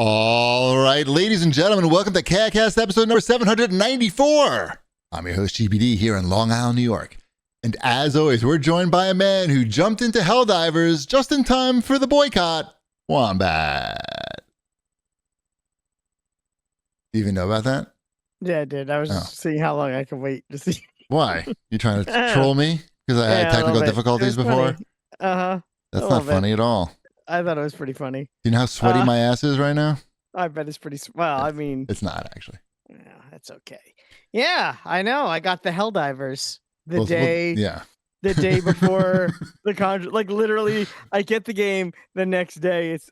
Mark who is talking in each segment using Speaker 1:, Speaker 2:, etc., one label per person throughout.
Speaker 1: All right, ladies and gentlemen, welcome to CAGcast episode number 794. I'm your host, GPD, here in Long Island, New York. And as always, we're joined by a man who jumped into Helldivers just in time for the boycott, Wombat. Do you even know about that?
Speaker 2: Yeah, I did. I was just seeing how long I could wait to see.
Speaker 1: Why? You trying to troll me? Because I had technical difficulties before?
Speaker 2: Uh-huh.
Speaker 1: That's not funny at all.
Speaker 2: I thought it was pretty funny.
Speaker 1: Do you know how sweaty my ass is right now?
Speaker 2: I bet it's pretty... Well, I mean...
Speaker 1: It's not, actually.
Speaker 2: Yeah, that's okay. Yeah, I know. I got the Helldivers the day before the contract. Like, literally, I get the game the next day. It's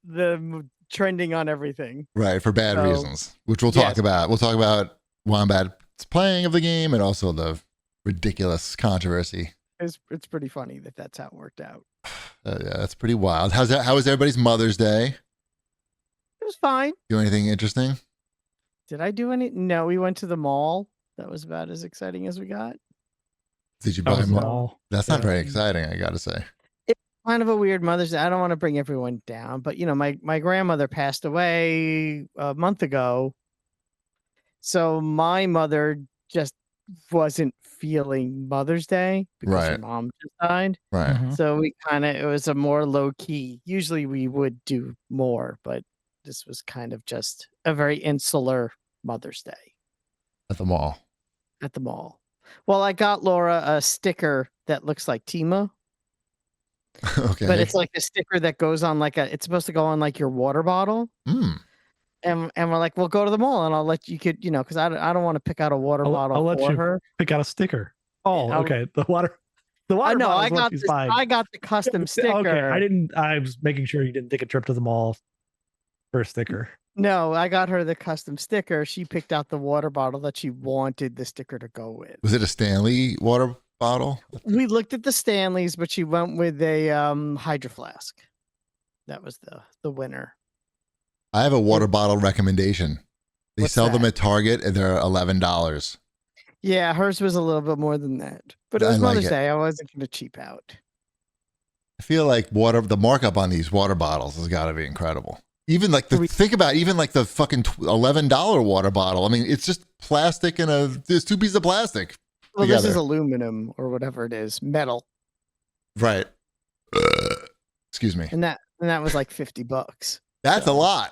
Speaker 2: the trending on everything.
Speaker 1: Right, for bad reasons, which we'll talk about. We'll talk about Wombat's playing of the game and also the ridiculous controversy.
Speaker 2: It's pretty funny that's how it worked out.
Speaker 1: Yeah, that's pretty wild. How was everybody's Mother's Day?
Speaker 2: It was fine.
Speaker 1: Do anything interesting?
Speaker 2: Did I do any? No, we went to the mall. That was about as exciting as we got.
Speaker 1: Did you buy a mall? That's not very exciting, I gotta say.
Speaker 2: It's kind of a weird Mother's Day. I don't want to bring everyone down, but you know, my grandmother passed away a month ago. So my mother just wasn't feeling Mother's Day because her mom just died.
Speaker 1: Right.
Speaker 2: Mm-hmm. So it was a more low key. Usually we would do more, but this was kind of just a very insular Mother's Day.
Speaker 1: At the mall.
Speaker 2: Well, I got Laura a sticker that looks like Tima.
Speaker 1: Okay.
Speaker 2: But it's like a sticker that goes on it's supposed to go on like your water bottle.
Speaker 1: Mm.
Speaker 2: And we're like, we'll go to the mall and I'll let you because I don't want to pick out a water bottle. I'll let you her.
Speaker 3: Pick out a sticker. Oh, okay. The water. I know.
Speaker 2: I got the custom sticker.
Speaker 3: Okay. I was making sure you didn't take a trip to the mall for a sticker.
Speaker 2: No, I got her the custom sticker. She picked out the water bottle that she wanted the sticker to go with.
Speaker 1: Was it a Stanley water bottle?
Speaker 2: We looked at the Stanleys, but she went with a Hydro Flask. That was the winner.
Speaker 1: I have a water bottle recommendation. They sell them at Target and they're $11.
Speaker 2: Yeah, hers was a little bit more than that. But it was Mother's Day. I wasn't going to cheap out.
Speaker 1: I feel like the markup on these water bottles has got to be incredible. Even like think about the fucking $11 water bottle. I mean, it's just plastic and there's two pieces of plastic.
Speaker 2: Well, this is aluminum or whatever it is, metal.
Speaker 1: Right. Excuse me.
Speaker 2: And that was like $50.
Speaker 1: That's a lot.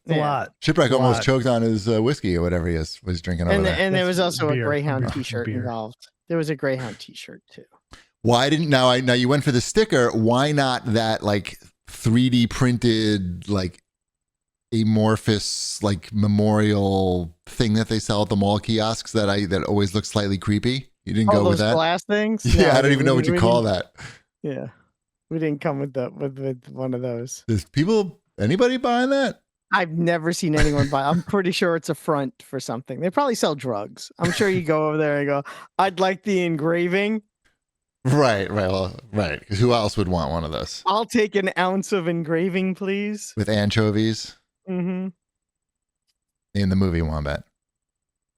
Speaker 3: A lot.
Speaker 1: Shipwreck almost choked on his whiskey or whatever he was drinking over there.
Speaker 2: And there was also a Greyhound t-shirt involved. There was a Greyhound t-shirt too.
Speaker 1: Why didn't now you went for the sticker? Why not that like 3D printed like amorphous like memorial thing that they sell at the mall kiosks that always looks slightly creepy? You didn't go with that
Speaker 2: glass things?
Speaker 1: Yeah, no, I don't even know what you call that.
Speaker 2: Yeah, we didn't come with one of those.
Speaker 1: Does anybody buying that?
Speaker 2: I've never seen anyone buy. I'm pretty sure it's a front for something. They probably sell drugs. I'm sure you go over there and go, I'd like the engraving.
Speaker 1: Right. Well, right. Because who else would want one of those?
Speaker 2: I'll take an ounce of engraving, please.
Speaker 1: With anchovies.
Speaker 2: Mm-hmm.
Speaker 1: In the movie Wombat.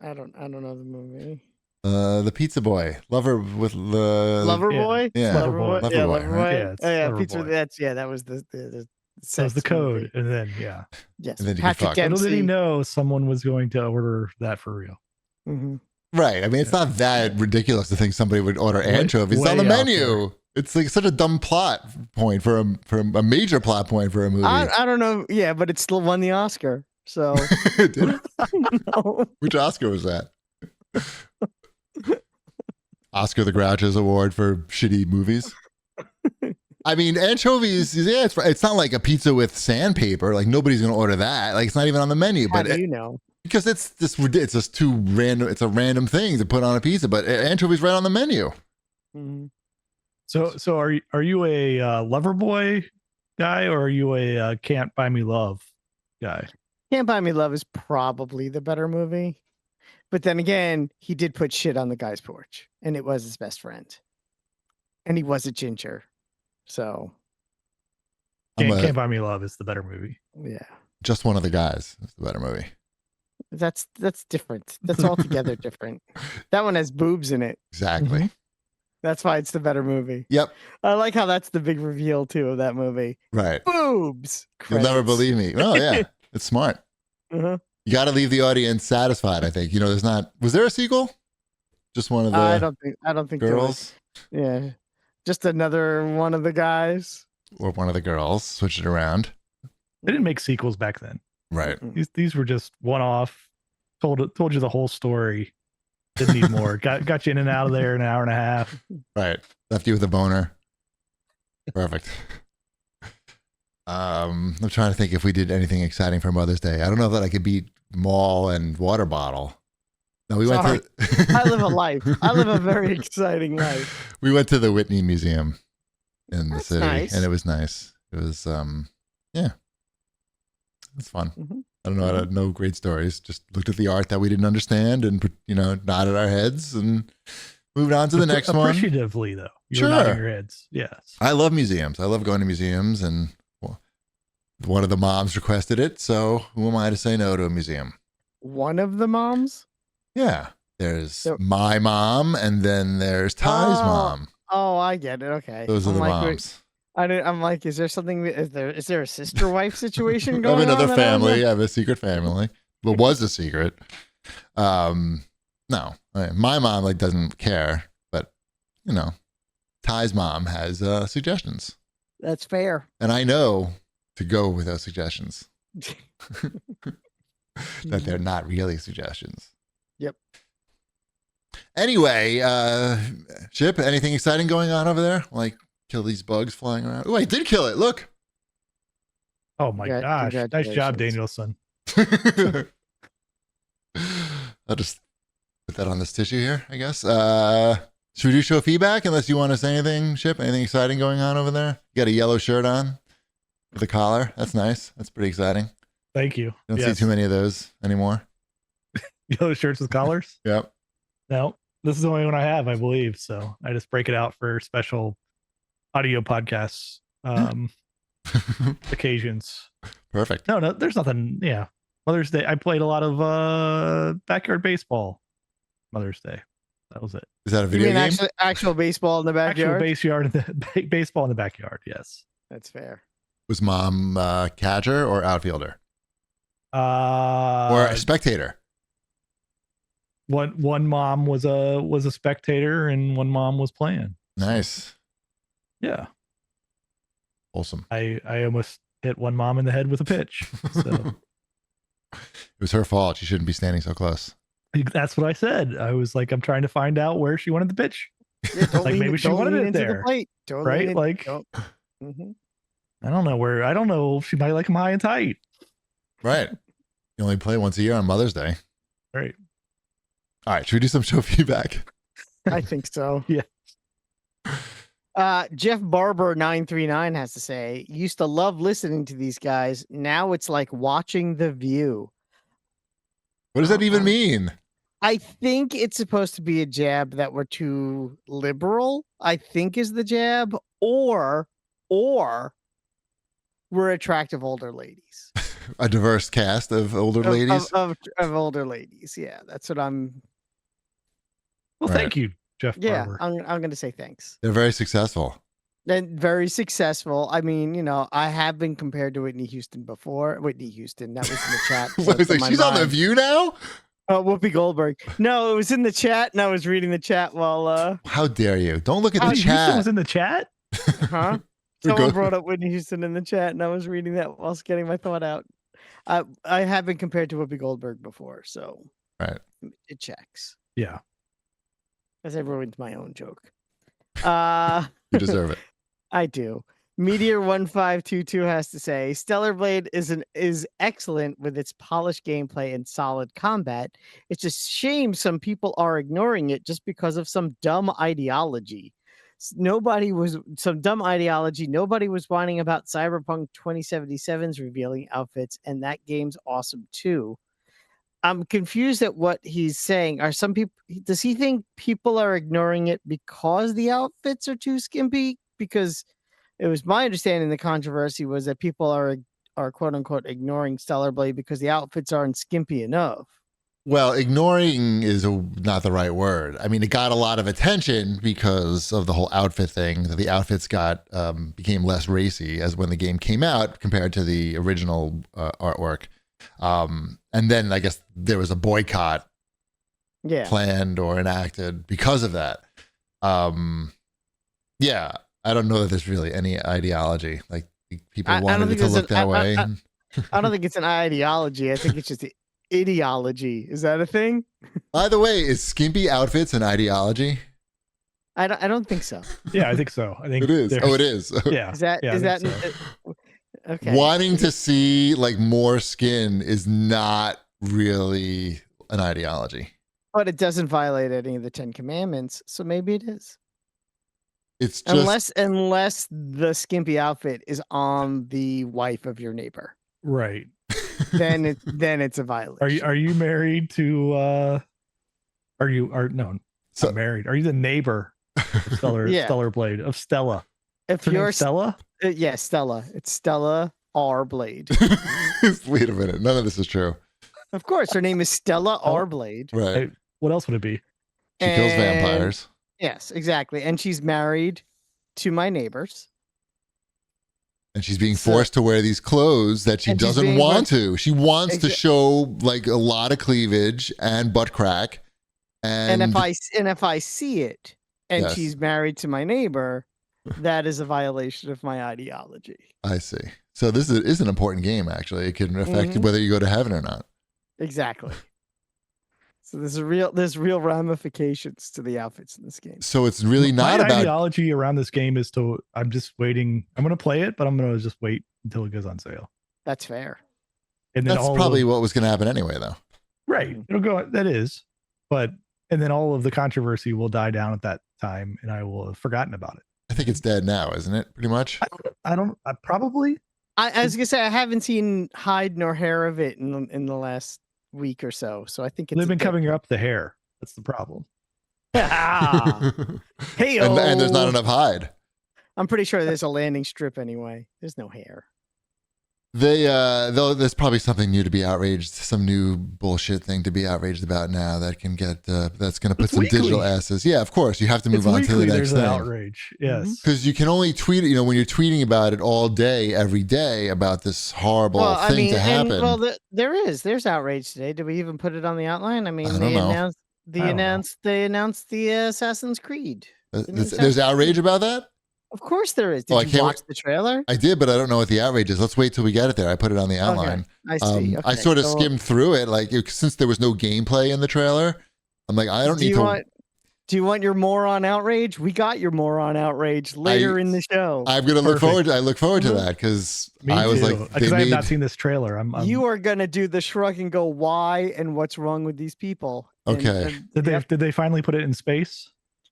Speaker 2: I don't know the movie.
Speaker 1: The pizza boy, Lover Boy. Yeah,
Speaker 2: Lover Boy.
Speaker 3: Right?
Speaker 2: Yeah, pizza. That was the
Speaker 3: that was the code,
Speaker 2: movie.
Speaker 3: And then
Speaker 2: yes,
Speaker 1: and then
Speaker 2: Patrick Dempsey.
Speaker 3: Little did he know someone was going to order that for real.
Speaker 2: Mm-hmm.
Speaker 1: Right. I mean, it's not that ridiculous to think somebody would order anchovies. It's on the menu. It's like such a dumb plot point for a major plot point for a movie.
Speaker 2: I don't know. Yeah, but it still won the Oscar. So
Speaker 1: Did it? No. Which Oscar was that? Oscar the Groucho's award for shitty movies. I mean, anchovies. Yeah, it's not like a pizza with sandpaper. Like nobody's gonna order that. Like it's not even on the menu.
Speaker 2: How do you know?
Speaker 1: Because it's just too random. It's a random thing to put on a pizza. But anchovies right on the menu.
Speaker 2: Mm-hmm.
Speaker 3: So are you a Lover Boy guy or are you a Can't Buy Me Love guy?
Speaker 2: Can't Buy Me Love is probably the better movie. But then again, he did put shit on the guy's porch, and it was his best friend. And he was a ginger. So
Speaker 3: Can't Buy Me Love is the better movie.
Speaker 2: Yeah.
Speaker 1: Just One of the Guys is the better movie.
Speaker 2: That's different. That's altogether different. That one has boobs in it.
Speaker 1: Exactly.
Speaker 3: Mm-hmm.
Speaker 2: That's why it's the better movie.
Speaker 1: Yep.
Speaker 2: I like how that's the big reveal too of that movie.
Speaker 1: Right.
Speaker 2: Boobs.
Speaker 1: You'll never
Speaker 2: Credits.
Speaker 1: believe me. Oh yeah, it's smart.
Speaker 2: Uh-huh.
Speaker 1: You got to leave the audience satisfied. I think. There's not. Was there a sequel? Just one of the
Speaker 2: I don't think there was.
Speaker 1: girls,
Speaker 2: Yeah, just another one of the guys.
Speaker 1: or one of the girls. Switch it around.
Speaker 3: They didn't make sequels back then.
Speaker 1: Right.
Speaker 3: These were just one off. Told you the whole story. Didn't need more. got you in and out of there in an hour and a half.
Speaker 1: Right. Left you with a boner. Perfect. I'm trying to think if we did anything exciting for Mother's Day. I don't know that I could beat mall and water bottle. No, we
Speaker 2: Sorry.
Speaker 1: went to.
Speaker 2: I live a life. I live a very exciting life.
Speaker 1: We went to the Whitney Museum in the
Speaker 2: That's
Speaker 1: city,
Speaker 2: nice.
Speaker 1: and it was nice. It was, yeah, it's fun.
Speaker 2: Mhm.
Speaker 1: I don't know, I had no great stories. Just looked at the art that we didn't understand, and nodded our heads and moved on to the next one.
Speaker 3: Appreciatively, though, you're
Speaker 1: Sure.
Speaker 3: nodding your heads. Yes.
Speaker 1: I love museums. I love going to museums, and one of the moms requested it, so who am I to say no to a museum?
Speaker 2: One of the moms?
Speaker 1: Yeah, there's
Speaker 2: So-
Speaker 1: my mom, and then there's Ty's
Speaker 2: Oh,
Speaker 1: mom.
Speaker 2: Oh, I get it. Okay.
Speaker 1: Those are
Speaker 2: I'm
Speaker 1: the
Speaker 2: like, wait,
Speaker 1: moms.
Speaker 2: I'm like, is there something? Is there a sister wife situation
Speaker 1: I
Speaker 2: going
Speaker 1: have
Speaker 2: on?
Speaker 1: another
Speaker 2: that I don't know?
Speaker 1: family. I have a secret family. Well, was a secret. No, my mom doesn't care, but Ty's mom has suggestions,
Speaker 2: That's fair.
Speaker 1: and I know to go with those suggestions. That they're not really suggestions.
Speaker 2: Yep.
Speaker 1: Anyway, Chip, anything exciting going on over there? Like kill these bugs flying around? Oh, I did kill it. Look.
Speaker 3: Oh my gosh! Nice job,
Speaker 2: Congratulations.
Speaker 3: Danielson.
Speaker 1: I'll just put that on this tissue here, I guess. Should we do show feedback unless you want to say anything, Chip? Anything exciting going on over there? You got a yellow shirt on with a collar. That's nice. That's pretty exciting.
Speaker 3: Thank you.
Speaker 1: Don't
Speaker 3: Yes.
Speaker 1: see too many of those anymore.
Speaker 3: Yellow shirts with collars.
Speaker 1: Yep.
Speaker 3: No, this is the only one I have, I believe. So I just break it out for special audio podcasts occasions.
Speaker 1: Perfect.
Speaker 3: No, there's nothing. Yeah, Mother's Day. I played a lot of backyard baseball. Mother's Day. That was it.
Speaker 1: Is that a
Speaker 2: You
Speaker 1: video
Speaker 2: mean
Speaker 1: game?
Speaker 2: actual baseball in the backyard?
Speaker 3: Baseball in the backyard. Yes.
Speaker 2: That's fair.
Speaker 1: Was mom catcher or outfielder?
Speaker 3: Or
Speaker 1: Or a spectator?
Speaker 3: one mom was a spectator and one mom was playing.
Speaker 1: Nice.
Speaker 3: Yeah,
Speaker 1: Wholesome.
Speaker 3: I almost hit one mom in the head with a pitch. So
Speaker 1: It was her fault. She shouldn't be standing so close.
Speaker 3: that's what I said. I was like, I'm trying to find out where she wanted the pitch.
Speaker 2: Yeah, don't
Speaker 3: Like,
Speaker 2: lean-
Speaker 3: maybe she
Speaker 2: don't
Speaker 3: wanted
Speaker 2: lean
Speaker 3: it
Speaker 2: into the
Speaker 3: there,
Speaker 2: plate. Don't
Speaker 3: right?
Speaker 2: lean in-
Speaker 3: Like,
Speaker 2: don't- Mhm.
Speaker 3: I don't know where. I don't know. She might like them high and tight.
Speaker 1: Right. You only play once a year on Mother's Day.
Speaker 3: Right.
Speaker 1: All right. Should we do some show feedback?
Speaker 2: I think so.
Speaker 3: Yeah.
Speaker 2: Jeff Barber 939 has to say, used to love listening to these guys. Now it's like watching The View.
Speaker 1: What does that even mean?
Speaker 2: I think it's supposed to be a jab that we're too liberal, I think is the jab, or we're attractive older ladies.
Speaker 1: A diverse cast of older
Speaker 2: Of-
Speaker 1: ladies?
Speaker 2: Of older ladies. Yeah, that's what I'm.
Speaker 3: Well,
Speaker 1: Right.
Speaker 3: thank you, Jeff
Speaker 2: Yeah,
Speaker 3: Barber.
Speaker 2: I'm going to say thanks.
Speaker 1: They're very successful.
Speaker 2: And very successful. I mean, I have been compared to Whitney Houston before. Whitney Houston, that was in the chat. so
Speaker 1: I was
Speaker 2: it's
Speaker 1: like,
Speaker 2: my
Speaker 1: she's on The
Speaker 2: mind.
Speaker 1: View now?
Speaker 2: Whoopi Goldberg. No, it was in the chat, and I was reading the chat while
Speaker 1: How dare you? Don't look at
Speaker 3: Oh,
Speaker 1: the
Speaker 3: Houston
Speaker 1: chat.
Speaker 3: was in the chat.
Speaker 2: huh?
Speaker 1: We're
Speaker 2: Someone
Speaker 1: go-
Speaker 2: brought up Whitney Houston in the chat, and I was reading that whilst getting my thought out. I have been compared to Whoopi Goldberg before, so
Speaker 1: Right.
Speaker 2: it checks.
Speaker 3: Yeah.
Speaker 2: As I ruined my own joke.
Speaker 1: You deserve it.
Speaker 2: I do. Meteor1522 has to say, Stellar Blade is excellent with its polished gameplay and solid combat. It's a shame some people are ignoring it just because of some dumb ideology. Nobody was whining about Cyberpunk 2077's revealing outfits, and that game's awesome too. I'm confused at what he's saying. Does he think people are ignoring it because the outfits are too skimpy? Because it was my understanding the controversy was that people are quote unquote ignoring Stellar Blade because the outfits aren't skimpy enough.
Speaker 1: Well, ignoring is not the right word. I mean, it got a lot of attention because of the whole outfit thing. The outfits became less racy as when the game came out compared to the original artwork. And then I guess there was a boycott planned or enacted because of that. Yeah, I don't know that there's really any ideology. Like people wanted it to look that way.
Speaker 2: I don't think it's an ideology. I think it's just ideology. Is that a thing?
Speaker 1: By the way, is skimpy outfits an ideology?
Speaker 2: I don't think so.
Speaker 3: Yeah, I think so. I think
Speaker 1: it is. Oh, it is.
Speaker 3: Yeah.
Speaker 2: Is that
Speaker 3: so.
Speaker 2: Okay.
Speaker 1: Wanting to see like more skin is not really an ideology.
Speaker 2: But it doesn't violate any of the 10 commandments, so maybe it is.
Speaker 1: It's just
Speaker 2: unless the skimpy outfit is on the wife of your neighbor.
Speaker 3: Right.
Speaker 2: Then it's a violation.
Speaker 3: Are you married to not married? Are you the neighbor of Stellar Blade of Stella?
Speaker 2: If you're Stella? Yeah, Stella. It's Stella R. Blade.
Speaker 1: Wait a minute. None of this is true.
Speaker 2: Of course, her name is Stella R. Blade.
Speaker 1: Right.
Speaker 3: What else would it be?
Speaker 1: She kills vampires.
Speaker 2: Yes, exactly. And she's married to my neighbors.
Speaker 1: And she's being forced to wear these clothes that she doesn't want to. She wants to show like a lot of cleavage and butt crack. And
Speaker 2: if I see it and she's married to my neighbor, that is a violation of my ideology.
Speaker 1: I see. So this is an important game, actually. It can affect whether you go to heaven or not.
Speaker 2: Exactly. So there's real ramifications to the outfits in this game.
Speaker 1: So it's really not
Speaker 3: my
Speaker 1: about
Speaker 3: ideology around this game is I'm just waiting. I'm going to play it, but I'm going to just wait until it goes on sale.
Speaker 2: That's fair.
Speaker 3: And then
Speaker 1: that's probably what was going to happen anyway, though.
Speaker 3: Right. It'll go. That is. And then all of the controversy will die down at that time, and I will have forgotten about it.
Speaker 1: I think it's dead now, isn't it? Pretty much.
Speaker 3: I probably.
Speaker 2: I was gonna say I haven't seen hide nor hair of it in the last week or so. So I think
Speaker 3: they've been covering up the hair. That's the problem.
Speaker 2: Hey,
Speaker 1: and there's not enough hide.
Speaker 2: I'm pretty sure there's a landing strip anyway. There's no hair.
Speaker 1: Though there's probably something new to be outraged, some new bullshit thing to be outraged about now that can get that's going to put some digital asses. Yeah, of course, you have to move on to the next thing.
Speaker 3: There's outrage, yes,
Speaker 1: because you can only tweet. When you're tweeting about it all day, every day about this horrible thing to happen.
Speaker 2: There's outrage today. Did we even put it on the outline? I mean,
Speaker 1: I don't know.
Speaker 2: They announced the Assassin's Creed.
Speaker 1: There's outrage about that.
Speaker 2: Of course there is. Did you watch the trailer?
Speaker 1: I did, but I don't know what the outrage is. Let's wait till we get it there. I put it on the outline.
Speaker 2: Okay. I see.
Speaker 1: I sort of skimmed through it, since there was no gameplay in the trailer. I'm like, I don't need to.
Speaker 2: Do you want your moron outrage? We got your moron outrage later in the show.
Speaker 1: I'm gonna look forward. I look forward to that because I was like,
Speaker 3: because I have not seen this trailer.
Speaker 2: You are gonna do the shrug and go, why and what's wrong with these people?
Speaker 1: Okay.
Speaker 3: Did they finally put it in space?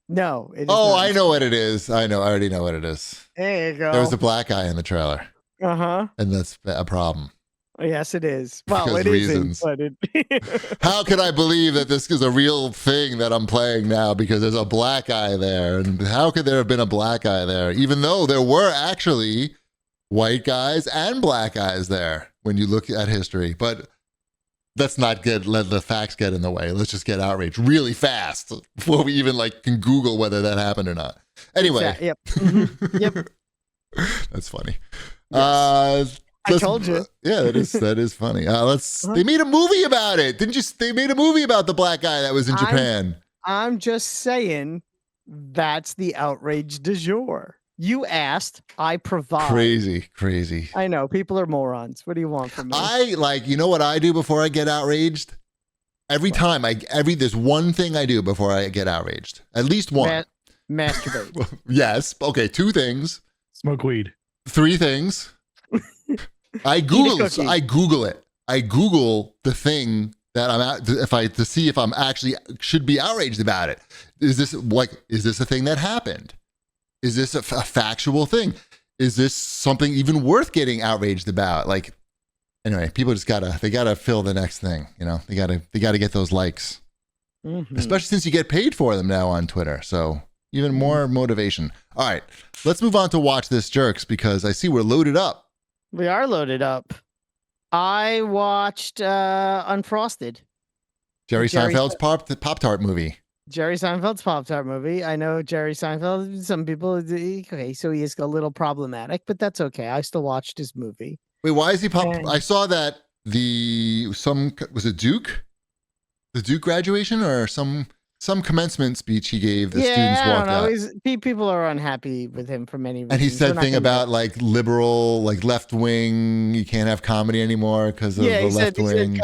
Speaker 2: No.
Speaker 1: I know what it is. I already know what it is.
Speaker 2: There you go.
Speaker 1: There was a black guy in the trailer.
Speaker 2: Uh-huh.
Speaker 1: And that's a problem.
Speaker 2: Yes, it is. Well,
Speaker 1: because
Speaker 2: it isn't, but it...
Speaker 1: How could I believe that this is a real thing that I'm playing now because there's a black guy there? And how could there have been a black guy there? Even though there were actually white guys and black guys there when you look at history. But let's not let the facts get in the way. Let's just get outraged really fast before we even can Google whether that happened or not. Anyway.
Speaker 2: Exactly. Yep. Mm-hmm. Yep.
Speaker 1: That's funny.
Speaker 2: Yes. I told you.
Speaker 1: Yeah, that is funny. They made a movie about it. They made a movie about the black guy that was in Japan.
Speaker 2: I'm just saying that's the outrage du jour. You asked, I provide.
Speaker 1: Crazy.
Speaker 2: I know, people are morons. What do you want from me?
Speaker 1: You know what I do before I get outraged? Every time there's one thing I do before I get outraged. At least one.
Speaker 2: Masturbate.
Speaker 1: Yes. Okay, 2 things.
Speaker 3: Smoke weed.
Speaker 1: 3 things. I Google it. I Google the thing that I'm at to see if I'm actually should be outraged about it. Is this a thing that happened? Is this a factual thing? Is this something even worth getting outraged about? Anyway, people just gotta fill the next thing. They gotta get those likes, especially since you get paid for them now on Twitter. So even more motivation. All right, let's move on to Watch This Jerks because I see we're loaded up.
Speaker 2: We are loaded up. I watched Unfrosted.
Speaker 1: Jerry
Speaker 2: Jerry
Speaker 1: Seinfeld's Pop-Tart movie.
Speaker 2: Jerry Seinfeld's Pop-Tart movie. I know Jerry Seinfeld. Some people, okay, so he is a little problematic, but that's okay. I still watched his movie.
Speaker 1: Wait, why is he
Speaker 2: And-
Speaker 1: I saw that was it Duke? The Duke graduation or some commencement speech he gave. The students walked out.
Speaker 2: People are unhappy with him for many reasons.
Speaker 1: And he said thing about like liberal, like left wing. You can't have comedy anymore because of the left wing,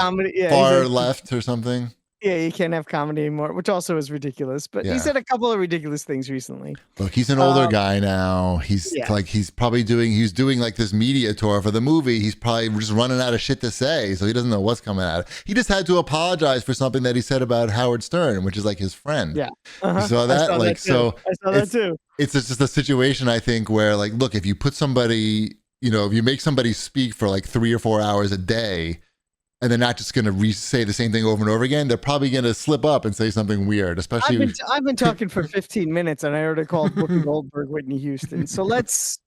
Speaker 1: far left or something.
Speaker 2: Yeah, you can't have comedy anymore, which also is ridiculous. But he said a couple of ridiculous things recently.
Speaker 1: Look, he's an older guy now. He's probably doing like this media tour for the movie. He's probably just running out of shit to say, so he doesn't know what's coming out. He just had to apologize for something that he said about Howard Stern, which is like his friend.
Speaker 2: Yeah,
Speaker 1: you saw that.
Speaker 2: I saw that too.
Speaker 1: It's just a situation, I think, where like, look, if you put somebody, if you make somebody speak for like 3 or 4 hours a day, and they're not just going to say the same thing over and over again, they're probably going to slip up and say something weird, especially...
Speaker 2: I've been talking for 15 minutes, and I already called Whoopi Goldberg Whitney Houston. So let's...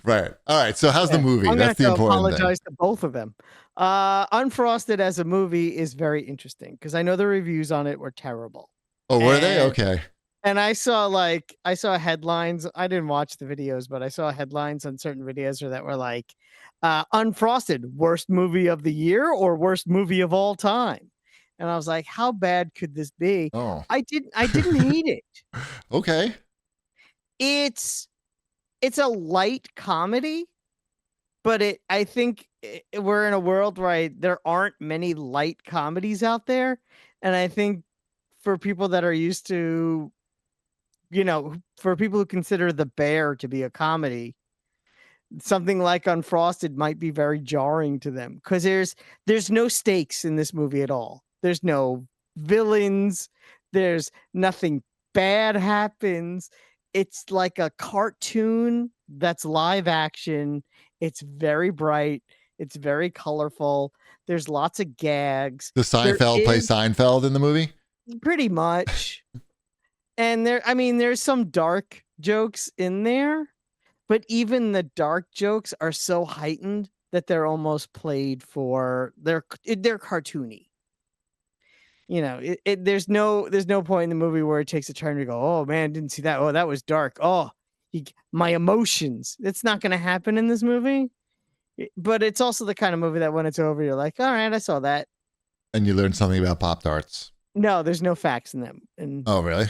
Speaker 1: Right. All right. So how's the movie? That's the important thing.
Speaker 2: Apologize to both of them. Unfrosted as a movie is very interesting, because I know the reviews on it were terrible.
Speaker 1: Oh, were they? Okay.
Speaker 2: And I saw headlines. I didn't watch the videos, but I saw headlines on certain videos that were like, Unfrosted, worst movie of the year or worst movie of all time. And I was like, how bad could this be?
Speaker 1: Oh,
Speaker 2: I didn't hate it.
Speaker 1: Okay.
Speaker 2: It's a light comedy, but I think we're in a world where there aren't many light comedies out there. And I think for people that are used to, for people who consider The Bear to be a comedy, something like Unfrosted might be very jarring to them, because there's no stakes in this movie at all. There's no villains. There's nothing bad happens. It's like a cartoon that's live action. It's very bright. It's very colorful. There's lots of gags.
Speaker 1: Does Seinfeld play Seinfeld in the movie?
Speaker 2: Pretty much. And there's some dark jokes in there, but even the dark jokes are so heightened that they're almost played for. They're cartoony. There's no point in the movie where it takes a turn to go, oh man, didn't see that. Oh, that was dark. Oh, my emotions. It's not going to happen in this movie. But it's also the kind of movie that when it's over, you're like, all right, I saw that. And
Speaker 1: you learned something about Pop-Tarts.
Speaker 2: No, there's no facts in them.
Speaker 1: Oh, really?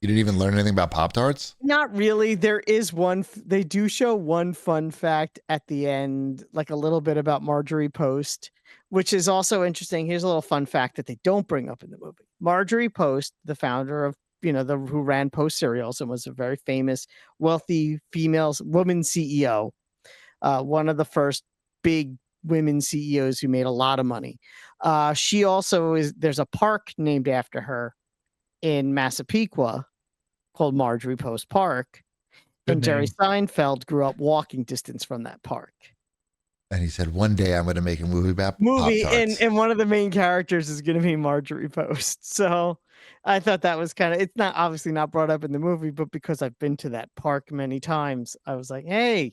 Speaker 1: You didn't even learn anything about Pop-Tarts?
Speaker 2: Not really. There is one. They do show one fun fact at the end, like a little bit about Marjorie Post, which is also interesting. Here's a little fun fact that they don't bring up in the movie. Marjorie Post, the founder of, who ran Post Cereals and was a very famous, wealthy woman CEO, one of the first big women CEOs who made a lot of money. She also there's a park named after her in Massapequa called Marjorie Post Park. And Jerry Seinfeld grew up walking distance from that park.
Speaker 1: And he said, one day I'm going to make a movie about Pop-Tarts.
Speaker 2: And one of the main characters is going to be Marjorie Post. So I thought that was it's not obviously not brought up in the movie, but because I've been to that park many times, I was like, hey,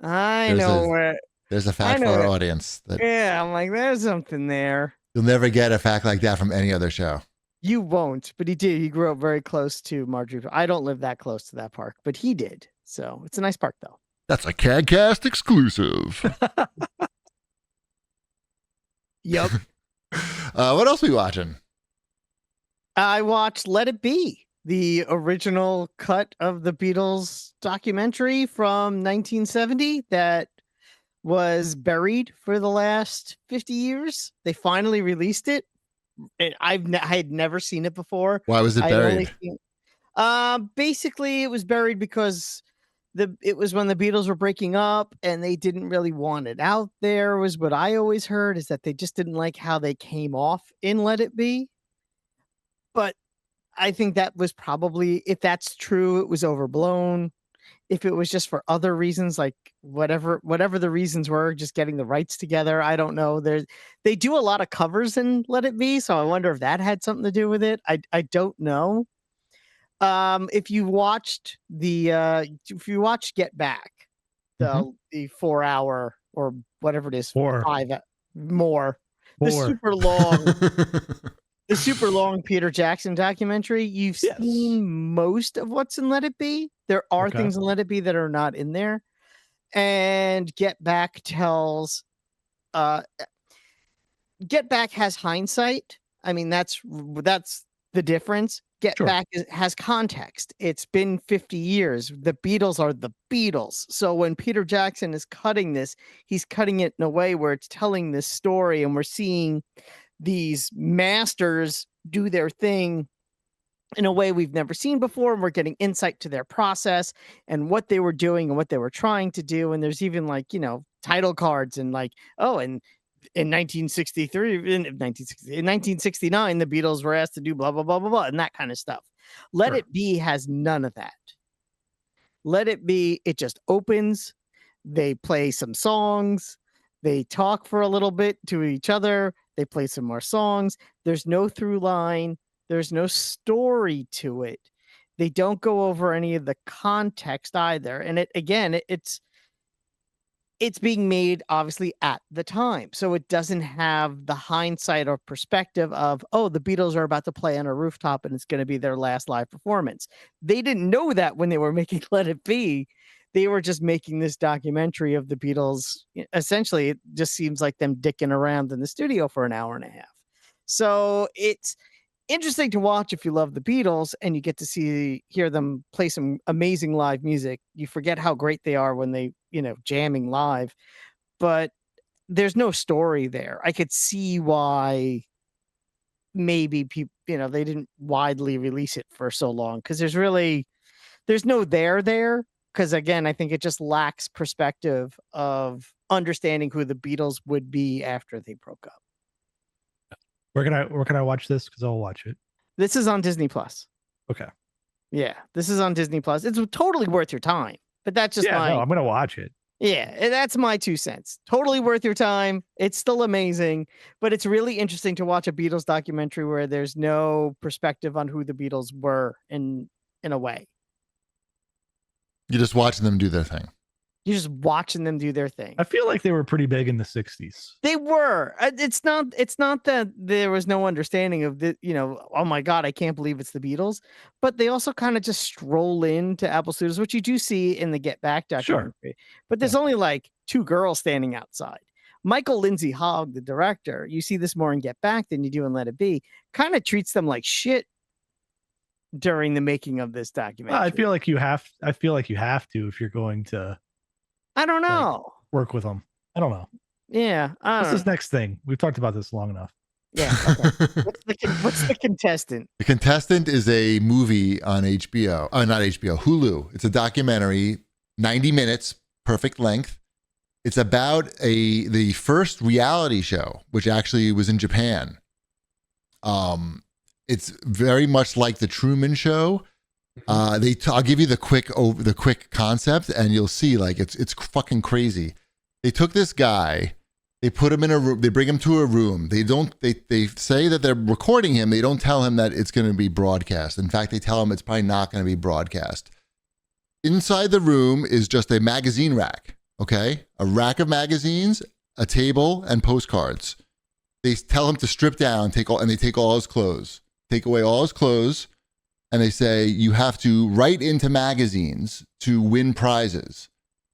Speaker 1: there's a fact for our audience.
Speaker 2: I'm like, there's something there.
Speaker 1: You'll never get a fact like that from any other show.
Speaker 2: You won't, but he did. He grew up very close to Marjorie. I don't live that close to that park, but he did. So it's a nice park, though.
Speaker 1: That's a CAGcast exclusive.
Speaker 2: Yep.
Speaker 1: What else are we watching?
Speaker 2: I watched Let It Be, the original cut of the Beatles documentary from 1970 that was buried for the last 50 years. They finally released it. I had never seen it before.
Speaker 1: Why was it buried?
Speaker 2: Basically, it was buried because it was when the Beatles were breaking up and they didn't really want it out there, was what I always heard, is that they just didn't like how they came off in Let It Be. But I think that was probably, if that's true, it was overblown. If it was just for other reasons, like whatever the reasons were, just getting the rights together, I don't know. They do a lot of covers in Let It Be, so I wonder if that had something to do with it. I don't know. If you watched Get Back, the 4 hour or whatever it is, 5 more the
Speaker 3: Four.
Speaker 2: super long, the super long Peter Jackson documentary. You've
Speaker 3: Yes.
Speaker 2: seen most of what's in Let It Be. There are
Speaker 3: Okay.
Speaker 2: things in Let It Be that are not in there. And Get Back tells Get Back has hindsight. I mean, that's the difference. Get
Speaker 3: Sure.
Speaker 2: Back has context. It's been 50 years. The Beatles are the Beatles. So when Peter Jackson is cutting this, he's cutting it in a way where it's telling this story, and we're seeing these masters do their thing in a way we've never seen before, and we're getting insight to their process and what they were doing and what they were trying to do. And there's even like, title cards and like, oh, and in 1969, the Beatles were asked to do blah, blah, blah, blah, blah, and that kind of stuff. Let
Speaker 3: Sure.
Speaker 2: It Be has none of that. Let It Be, it just opens, they play some songs, they talk for a little bit to each other, they play some more songs. There's no through line, there's no story to it. They don't go over any of the context either. And it's being made obviously at the time. So it doesn't have the hindsight or perspective of, oh, the Beatles are about to play on a rooftop and it's going to be their last live performance. They didn't know that when they were making Let It Be. They were just making this documentary of the Beatles. Essentially, it just seems like them dicking around in the studio for an hour and a half. So it's interesting to watch if you love the Beatles and you get to hear them play some amazing live music. You forget how great they are when they, jamming live, but there's no story there. I could see why maybe people, they didn't widely release it for so long, because there's no there. Because again, I think it just lacks perspective of understanding who the Beatles would be after they broke up.
Speaker 3: Where can I watch this? Because I'll watch it.
Speaker 2: This is on Disney Plus.
Speaker 3: Okay.
Speaker 2: Yeah, this is on Disney Plus. It's totally worth your time. But that's just
Speaker 3: I'm gonna watch it.
Speaker 2: Yeah, that's my 2 cents. Totally worth your time. It's still amazing, but it's really interesting to watch a Beatles documentary where there's no perspective on who the Beatles were in a way.
Speaker 1: You're just watching them do their thing.
Speaker 2: You're just watching them do their thing.
Speaker 3: I feel like they were pretty big in the 60s.
Speaker 2: They were. It's not that there was no understanding of the, oh my God, I can't believe it's the Beatles. But they also kind of just stroll into Apple Studios, which you do see in the Get Back documentary. Sure. But there's only like 2 girls standing outside. Michael Lindsay Hogg, the director, you see this more in Get Back than you do in Let It Be, kind of treats them like shit during the making of this documentary.
Speaker 3: I feel like you have to if you're going to.
Speaker 2: I don't know.
Speaker 3: Work with them. I don't know.
Speaker 2: Yeah.
Speaker 3: What's this next thing? We've talked about this long enough.
Speaker 2: Yeah. Okay. What's the contestant?
Speaker 1: The Contestant is a movie on HBO. Not HBO, Hulu. It's a documentary, 90 minutes, perfect length. It's about the first reality show, which actually was in Japan. It's very much like the Truman Show. I'll give you the quick concept, and you'll see like it's fucking crazy. They took this guy, they put him in a room, they bring him to a room. They say that they're recording him. They don't tell him that it's going to be broadcast. In fact, they tell him it's probably not going to be broadcast. Inside the room is just a magazine rack. Okay, a rack of magazines, a table, and postcards. They tell him to strip down, take all his clothes, take away all his clothes. And they say, you have to write into magazines to win prizes.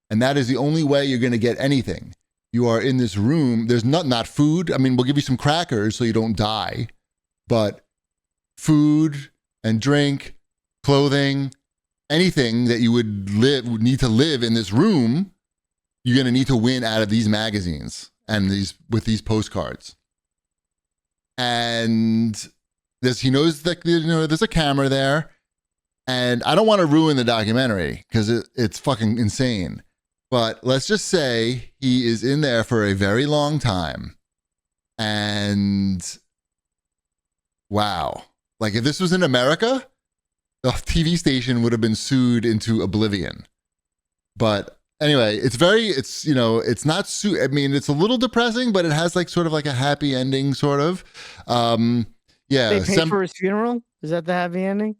Speaker 1: And that is the only way you're going to get anything. You are in this room. There's not food. I mean, we'll give you some crackers so you don't die. But food and drink, clothing, anything that you would need to live in this room, you're going to need to win out of these magazines and with these postcards. And he knows that there's a camera there, and I don't want to ruin the documentary because it's fucking insane. But let's just say he is in there for a very long time, and wow, like if this was in America, the TV station would have been sued into oblivion. But anyway, it's not I mean, it's a little depressing, but it has like sort of like a happy ending, sort of. Yeah,
Speaker 2: they paid for his funeral. Is that the happy ending?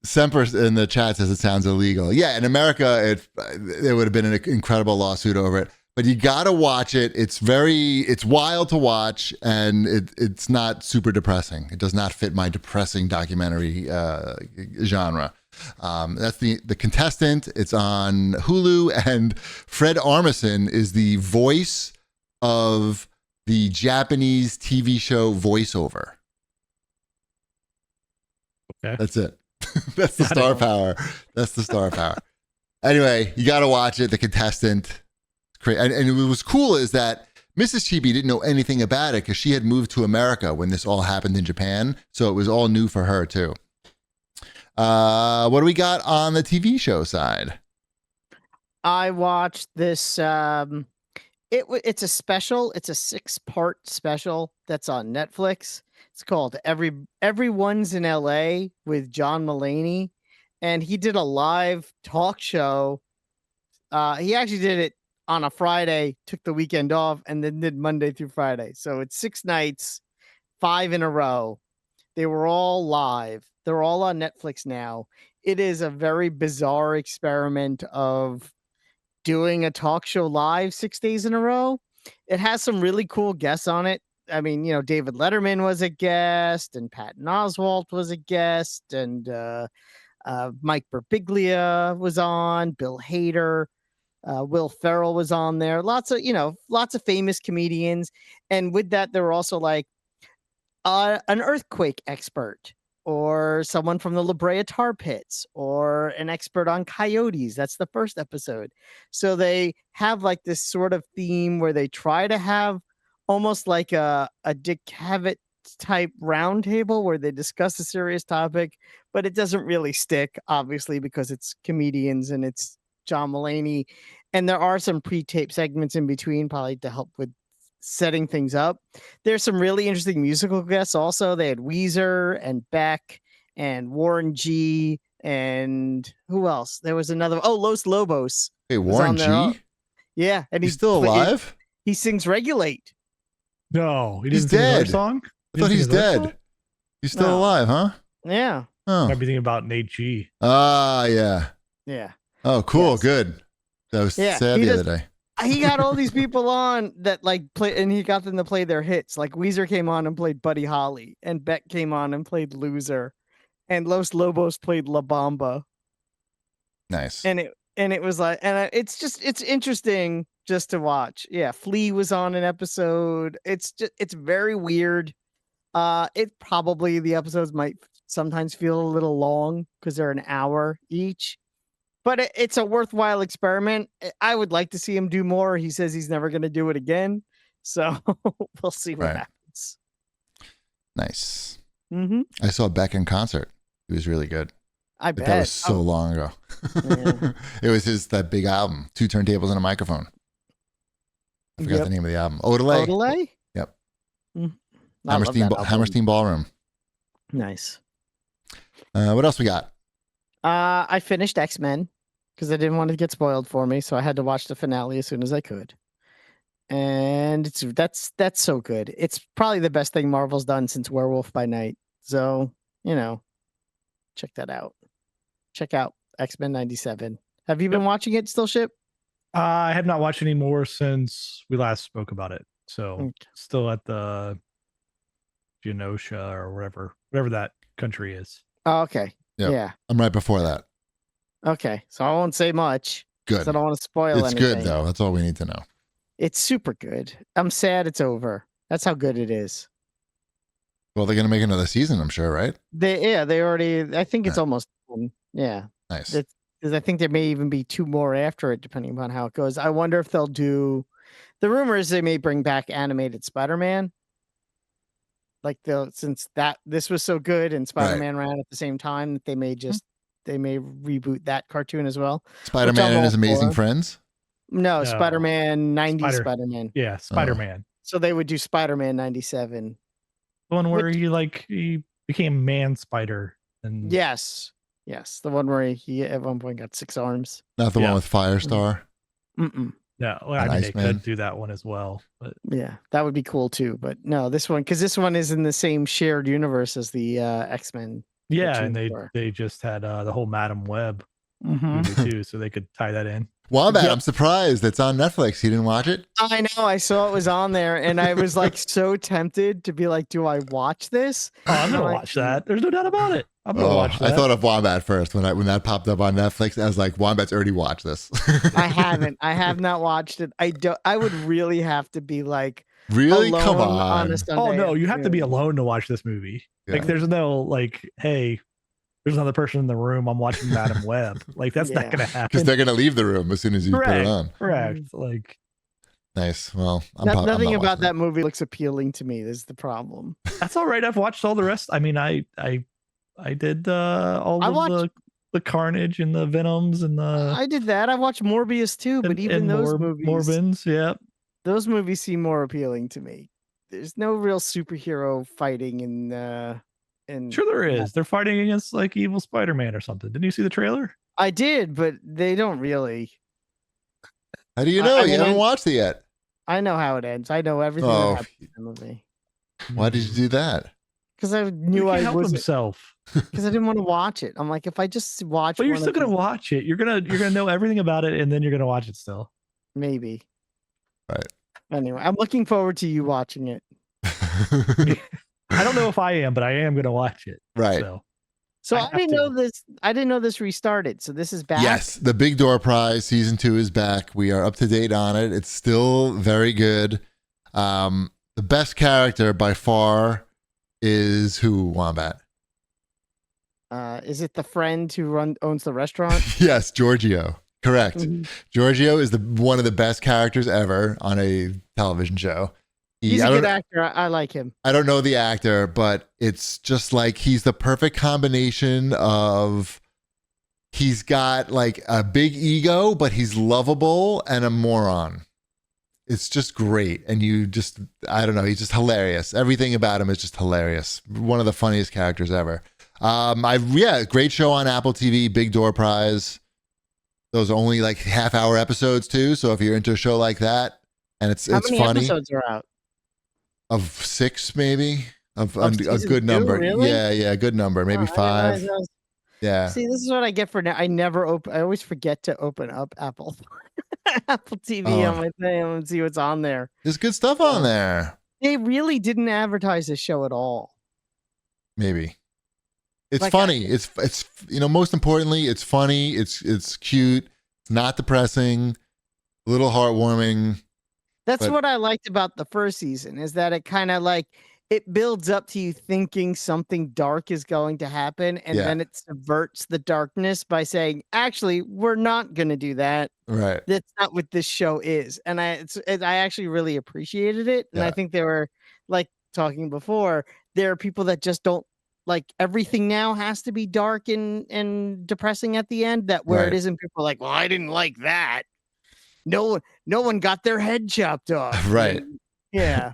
Speaker 1: Semper in the chat says it sounds illegal. Yeah, in America, there would have been an incredible lawsuit over it. but you gotta watch it. It's wild to watch, and it's not super depressing. It does not fit my depressing documentary genre. That's the Contestant. It's on Hulu, and Fred Armisen is the voice of the Japanese TV show voiceover.
Speaker 3: Okay.
Speaker 1: That's it. That's the star power. That's the star power. Anyway, you got to watch it. The Contestant. And what was cool is that Mrs. Chibi didn't know anything about it because she had moved to America when this all happened in Japan. So it was all new for her, too. What do we got on the TV show side?
Speaker 2: I watched this. It's a special. It's a 6-part special that's on Netflix. It's called Everyone's in LA with John Mulaney, and he did a live talk show. He actually did it on a Friday, took the weekend off, and then did Monday through Friday. So it's 6 nights, 5 in a row. They were all live. They're all on Netflix now. It is a very bizarre experiment of doing a talk show live 6 days in a row. It has some really cool guests on it. I mean, David Letterman was a guest, and Patton Oswalt was a guest, and Mike Birbiglia was on, Bill Hader, Will Ferrell was on there. Lots of famous comedians. And with that, there were also like an earthquake expert, or someone from the La Brea tar pits, or an expert on coyotes. That's the first episode. So they have like this sort of theme where they try to have almost like a Dick Cavett type roundtable where they discuss a serious topic, but it doesn't really stick, obviously, because it's comedians and it's John Mulaney. And there are some pre-tape segments in between, probably to help with setting things up. There's some really interesting musical guests also. They had Weezer and Beck and Warren G, and who else? There was another. Oh, Los Lobos.
Speaker 1: Hey, Warren G?
Speaker 2: Yeah. And
Speaker 1: he's still alive?
Speaker 2: He sings Regulate.
Speaker 3: No,
Speaker 1: he's dead.
Speaker 3: Song?
Speaker 1: I thought he's dead. He's still alive, huh?
Speaker 2: Yeah.
Speaker 1: Oh.
Speaker 3: Everything about Nate G.
Speaker 1: Yeah.
Speaker 2: Yeah.
Speaker 1: Oh, cool. Yes. Good. That was sad the other day.
Speaker 2: He got all these people on that like play, and he got them to play their hits. Like Weezer came on and played Buddy Holly, and Beck came on and played Loser, and Los Lobos played La Bamba.
Speaker 1: Nice.
Speaker 2: And it was like, and it's interesting just to watch. Yeah, Flea was on an episode. It's very weird. The episodes might sometimes feel a little long because they're an hour each. But it's a worthwhile experiment. I would like to see him do more. He says he's never going to do it again. So we'll see what happens.
Speaker 1: Nice.
Speaker 2: Mm-hmm.
Speaker 1: I saw Beck in concert. He was really good.
Speaker 2: I bet.
Speaker 1: That was so long ago. Yeah. It was that big album, 2 turntables and a microphone. I forgot the name of the album. Odelay?
Speaker 2: Odelay?
Speaker 1: Yep.
Speaker 2: Mm-hmm.
Speaker 1: Hammerstein Ballroom.
Speaker 2: Nice.
Speaker 1: What else we got?
Speaker 2: I finished X-Men because I didn't want to get spoiled for me, so I had to watch the finale as soon as I could. And that's so good. It's probably the best thing Marvel's done since Werewolf by Night. So, check that out. Check out X-Men 97. Have you been watching it still, Ship?
Speaker 3: I have not watched any more since we last spoke about it. So still at the Genosha or whatever that country is.
Speaker 2: Oh, okay. Yep. Yeah.
Speaker 1: I'm right before that.
Speaker 2: Okay. So I won't say much.
Speaker 1: Good.
Speaker 2: I don't want to spoil anything.
Speaker 1: It's good, though. That's all we need to know.
Speaker 2: It's super good. I'm sad it's over. That's how good it is.
Speaker 1: Well, they're going to make another season, I'm sure, right?
Speaker 2: They already, I think it's almost done. Yeah.
Speaker 1: Nice.
Speaker 2: Because I think there may even be 2 more after it, depending upon how it goes. I wonder if they'll do, the rumor is they may bring back animated Spider-Man. Like since this was so good and Spider-Man ran at the same time, that they may reboot that cartoon as well.
Speaker 1: Spider-Man and His Amazing Friends?
Speaker 2: No, Spider-Man 90 Spider-Man.
Speaker 3: Yeah, Spider-Man.
Speaker 2: So they would do Spider-Man 97.
Speaker 3: The one where he became Man Spider. And
Speaker 2: yes, the one where he at one point got 6 arms.
Speaker 1: Not the one with Firestar.
Speaker 2: Mm-mm.
Speaker 3: No, well, I mean they could do that one as well, but
Speaker 2: yeah, that would be cool too. But no, this one is in the same shared universe as the X-Men.
Speaker 3: Yeah, and they just had the whole Madam Web movie too, so they could tie that in.
Speaker 1: Wombat,
Speaker 2: Yep.
Speaker 1: I'm surprised it's on Netflix. You didn't watch it?
Speaker 2: I know. I saw it was on there, and I was like so tempted to be like, "Do I watch this?"
Speaker 3: Oh, I'm gonna
Speaker 2: I'm like,
Speaker 3: watch that. There's no doubt about it. I'm gonna watch that.
Speaker 1: I thought of Wombat first when that popped up on Netflix. I was like, Wombat's already watched this.
Speaker 2: I haven't. I have not watched it. I don't. I would really have to be like
Speaker 1: Really?
Speaker 2: alone
Speaker 1: Come on.
Speaker 2: a Sunday
Speaker 3: Oh no, you have to be
Speaker 2: afternoon.
Speaker 3: alone to watch this movie.
Speaker 1: Yeah.
Speaker 3: Like, there's no like, hey, there's another person in the room. I'm watching Madam Web. Like, that's not
Speaker 2: Yeah.
Speaker 3: gonna
Speaker 1: Because
Speaker 3: happen.
Speaker 1: they're gonna leave the room as soon as you put it on.
Speaker 3: Correct. Like,
Speaker 1: Nice. Well, I'm
Speaker 2: Nothing
Speaker 1: not
Speaker 2: about
Speaker 1: watching
Speaker 2: that movie looks appealing to me. Is the problem.
Speaker 3: that's all right. I've watched all the rest. I mean, I did all
Speaker 2: I
Speaker 3: of
Speaker 2: watched-
Speaker 3: the Carnage and the Venoms and the
Speaker 2: I did that. I watched Morbius too, but even those movies,
Speaker 3: Morbins, yeah.
Speaker 2: those movies seem more appealing to me. There's no real superhero fighting in.
Speaker 3: Sure there is. They're fighting against like evil Spider-Man or something. Didn't you see the trailer?
Speaker 2: I did, but they don't really.
Speaker 1: How do you know?
Speaker 2: I
Speaker 1: You
Speaker 2: mean,
Speaker 1: haven't watched it yet.
Speaker 2: I know how it ends. I know everything
Speaker 1: Oh.
Speaker 2: that happens in the movie
Speaker 1: Why did you do that?
Speaker 2: because I
Speaker 3: He
Speaker 2: knew
Speaker 3: can't
Speaker 2: I
Speaker 3: help
Speaker 2: wasn't.
Speaker 3: himself.
Speaker 2: Because I didn't want to watch it. I'm like, if I just watch,
Speaker 3: But you're
Speaker 2: one
Speaker 3: still
Speaker 2: of
Speaker 3: gonna
Speaker 2: these-
Speaker 3: watch it. You're gonna know everything about it, and then you're gonna watch it still.
Speaker 2: maybe.
Speaker 1: Right.
Speaker 2: Anyway, I'm looking forward to you watching it.
Speaker 3: I don't know if I am, but I am gonna watch it.
Speaker 1: Right.
Speaker 2: So
Speaker 3: I
Speaker 2: I
Speaker 3: have
Speaker 2: didn't
Speaker 3: to.
Speaker 2: know this. I didn't know this restarted. So this is back.
Speaker 1: Yes, the Big Door Prize season 2 is back. We are up to date on it. It's still very good. The best character by far is who, Wombat?
Speaker 2: Is it the friend who owns the restaurant?
Speaker 1: Yes, Giorgio. Correct.
Speaker 2: Mhm.
Speaker 1: Giorgio is one of the best characters ever on a television show.
Speaker 2: He's
Speaker 1: I
Speaker 2: a
Speaker 1: don't-
Speaker 2: good actor. I like him.
Speaker 1: I don't know the actor, but it's just like he's the perfect combination of he's got like a big ego, but he's lovable and a moron. It's just great. And I don't know, he's just hilarious. Everything about him is just hilarious. One of the funniest characters ever. Great show on Apple TV, Big Door Prize. Those are only like half-hour episodes too. So if you're into a show like that, and it's
Speaker 2: How many
Speaker 1: funny.
Speaker 2: episodes are out?
Speaker 1: Of 6, maybe of a
Speaker 2: season
Speaker 1: good
Speaker 2: 2,
Speaker 1: number.
Speaker 2: really?
Speaker 1: Yeah, good number. Maybe
Speaker 2: Oh, I didn't
Speaker 1: 5.
Speaker 2: realize that was-
Speaker 1: Yeah,
Speaker 2: See, this is what I get for now. I never open. I always forget to open up Apple TV
Speaker 1: Oh.
Speaker 2: on my thing and see what's on there.
Speaker 1: there's good stuff on there.
Speaker 2: They really didn't advertise this show at all.
Speaker 1: Maybe it's
Speaker 2: Like,
Speaker 1: funny. It's most importantly, it's funny. It's cute. It's not depressing. A little heartwarming.
Speaker 2: That's
Speaker 1: But-
Speaker 2: what I liked about the first season is that it kind of like it builds up to you thinking something dark is going to happen, and
Speaker 1: Yeah.
Speaker 2: then it subverts the darkness by saying, "Actually, we're not going to do that.
Speaker 1: Right.
Speaker 2: That's not what this show is." And I actually really appreciated it, and I
Speaker 1: Yeah.
Speaker 2: think they were like talking before. There are people that just don't like everything now has to be dark and depressing at the end. That where
Speaker 1: Right.
Speaker 2: it isn't, people are like, "Well, I didn't like that. No one got their head chopped off."
Speaker 1: Right.
Speaker 2: And- yeah.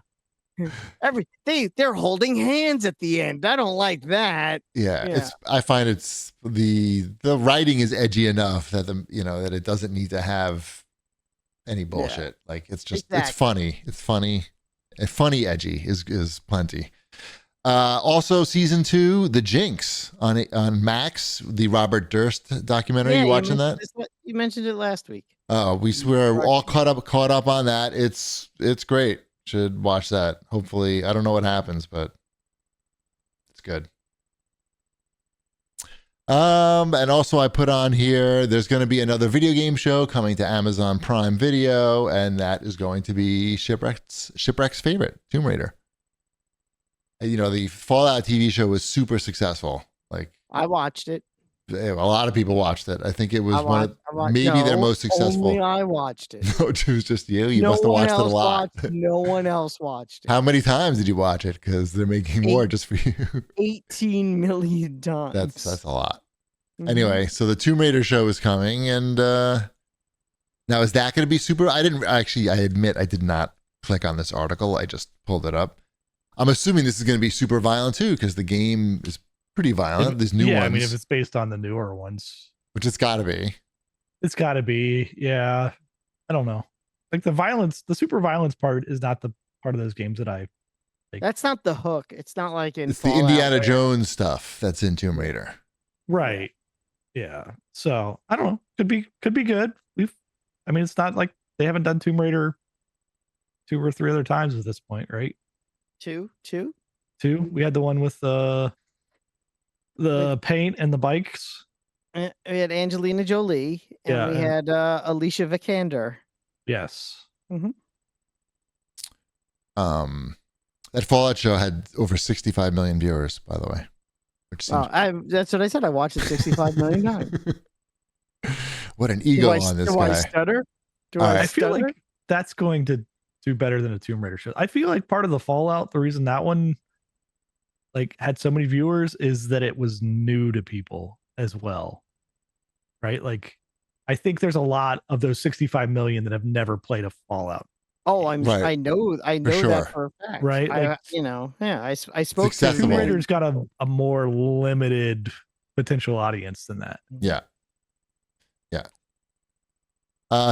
Speaker 2: They're holding hands at the end. I don't like that.
Speaker 1: Yeah.
Speaker 2: Yeah.
Speaker 1: I find it's the writing is edgy enough that that it doesn't need to have any bullshit. Like it's just it's
Speaker 2: Exactly.
Speaker 1: funny. It's funny. And funny edgy is plenty. Also, season 2, The Jinx on Max, the Robert Durst documentary. You watching that?
Speaker 2: You mentioned it last week.
Speaker 1: Oh, we're all caught up on that. It's great. Should watch that. Hopefully, I don't know what happens, but it's good. And also I put on here, there's going to be another video game show coming to Amazon Prime Video, and that is going to be Shipwreck's favorite, Tomb Raider. The Fallout TV show was super successful. Like
Speaker 2: I watched it.
Speaker 1: a lot of people watched it. I think it was maybe their
Speaker 2: No,
Speaker 1: most successful.
Speaker 2: Only I watched it.
Speaker 1: No, it was just you. You
Speaker 2: No
Speaker 1: must have
Speaker 2: one
Speaker 1: watched it a
Speaker 2: else
Speaker 1: lot.
Speaker 2: No one else watched it.
Speaker 1: How many times did you watch it? Because they're making more just for you.
Speaker 2: 18 million times.
Speaker 1: That's a lot.
Speaker 2: Mhm.
Speaker 1: Anyway, so the Tomb Raider show is coming, and now is that going to be super? I admit I did not click on this article. I just pulled it up. I'm assuming this is going to be super violent too, because the game is pretty violent. These new ones,
Speaker 3: I mean, if it's based on the newer ones,
Speaker 1: which it's got to be.
Speaker 3: it's got to be. Yeah, I don't know. Like the super violence part is not the part of those games that I.
Speaker 2: That's not the hook. It's not like in
Speaker 1: It's the
Speaker 2: Fallout
Speaker 1: Indiana
Speaker 2: where-
Speaker 1: Jones stuff that's in Tomb Raider.
Speaker 3: Right. Yeah. So I don't know. Could be good. I mean, it's not like they haven't done Tomb Raider 2 or 3 other times at this point, right?
Speaker 2: Two.
Speaker 3: Two. We had the one with the paint and the bikes.
Speaker 2: We had Angelina Jolie, and we had Alicia Vikander.
Speaker 3: Yes.
Speaker 2: Mm-hmm.
Speaker 1: That Fallout show had over 65 million viewers, by the way. Which seems...
Speaker 2: that's what I said. I watched it 65 million times.
Speaker 1: What an ego on this guy.
Speaker 2: Do I stutter?
Speaker 3: I feel like that's going to do better than a Tomb Raider show. I feel like part of the Fallout, the reason that one like had so many viewers is that it was new to people as well. Right? Like I think there's a lot of those 65 million that have never played a Fallout.
Speaker 2: Oh, I know that for a fact.
Speaker 3: Right?
Speaker 2: Like, I spoke to
Speaker 3: Tomb Raider's got a more limited potential audience than that.
Speaker 1: Yeah.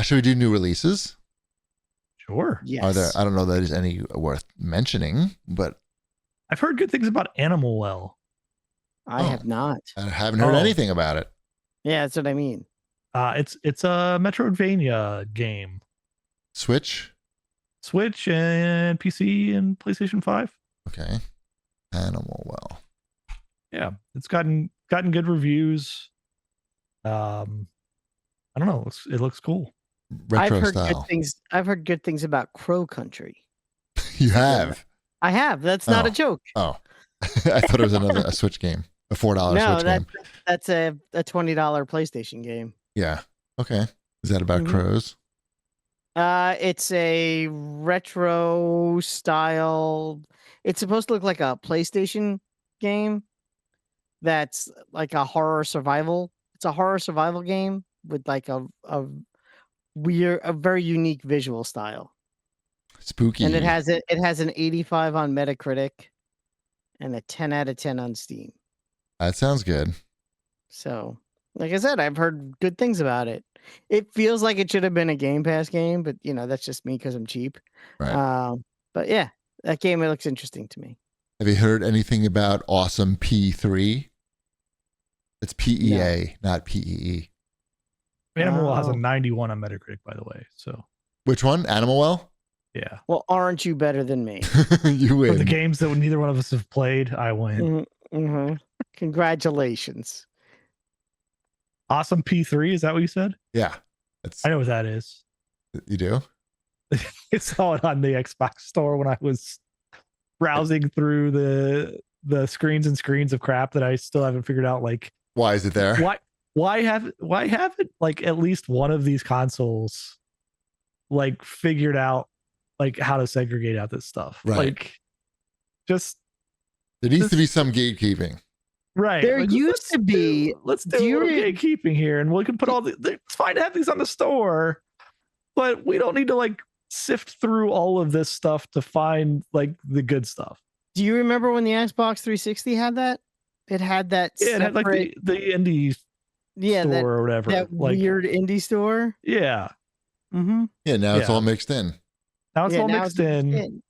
Speaker 1: Should we do new releases?
Speaker 3: Sure.
Speaker 2: Yes.
Speaker 1: I don't know that there's any worth mentioning, but
Speaker 3: I've heard good things about Animal Well.
Speaker 2: I have not.
Speaker 1: I haven't heard anything about it.
Speaker 2: Yeah, that's what I mean.
Speaker 3: It's a Metroidvania game.
Speaker 1: Switch
Speaker 3: and PC and PlayStation 5.
Speaker 1: Okay. Animal Well.
Speaker 3: Yeah, it's gotten good reviews. I don't know. It looks cool.
Speaker 1: Retro style.
Speaker 2: I've heard good things about Crow Country.
Speaker 1: You have?
Speaker 2: I have. That's not a joke.
Speaker 1: Oh, I thought it was a Switch game, a $4 Switch game.
Speaker 2: That's a $20 PlayStation game.
Speaker 1: Yeah. Okay. Is that about crows?
Speaker 2: It's a retro style. It's supposed to look like a PlayStation game. That's like a horror survival. It's a horror survival game with like a very unique visual style.
Speaker 1: Spooky.
Speaker 2: And it has an 85 on Metacritic and a 10 out of 10 on Steam.
Speaker 1: That sounds good.
Speaker 2: So, like I said, I've heard good things about it. It feels like it should have been a Game Pass game, but that's just me because I'm cheap.
Speaker 1: Right.
Speaker 2: But yeah, that game, it looks interesting to me.
Speaker 1: Have you heard anything about Awesome P3? It's PEA, not PEE.
Speaker 3: Animal Well has a 91 on Metacritic, by the way. So
Speaker 1: which one? Animal Well?
Speaker 3: Yeah.
Speaker 2: Well, aren't you better than me?
Speaker 1: You win.
Speaker 3: For the games that neither one of us have played, I win.
Speaker 2: Mm-hmm. Congratulations.
Speaker 3: Awesome P3, is that what you said?
Speaker 1: Yeah.
Speaker 3: I know what that is.
Speaker 1: You do?
Speaker 3: I saw it on the Xbox store when I was browsing through the screens and screens of crap that I still haven't figured out. Like,
Speaker 1: why is it there?
Speaker 3: Why haven't like at least one of these consoles like figured out like how to segregate out this stuff?
Speaker 1: Right.
Speaker 3: Like, just
Speaker 1: there needs to be some gatekeeping.
Speaker 3: Right.
Speaker 2: There used to be.
Speaker 3: Let's do a little gatekeeping here, and we can put all it's fine to have these on the store, but we don't need to like sift through all of this stuff to find like the good stuff.
Speaker 2: Do you remember when the Xbox 360 had that? It had that.
Speaker 3: Yeah, it had like the indie store or whatever.
Speaker 2: That
Speaker 3: like,
Speaker 2: weird indie store.
Speaker 3: Yeah.
Speaker 2: Mm-hmm.
Speaker 1: Yeah, now it's all mixed in.
Speaker 3: Now it's all mixed in.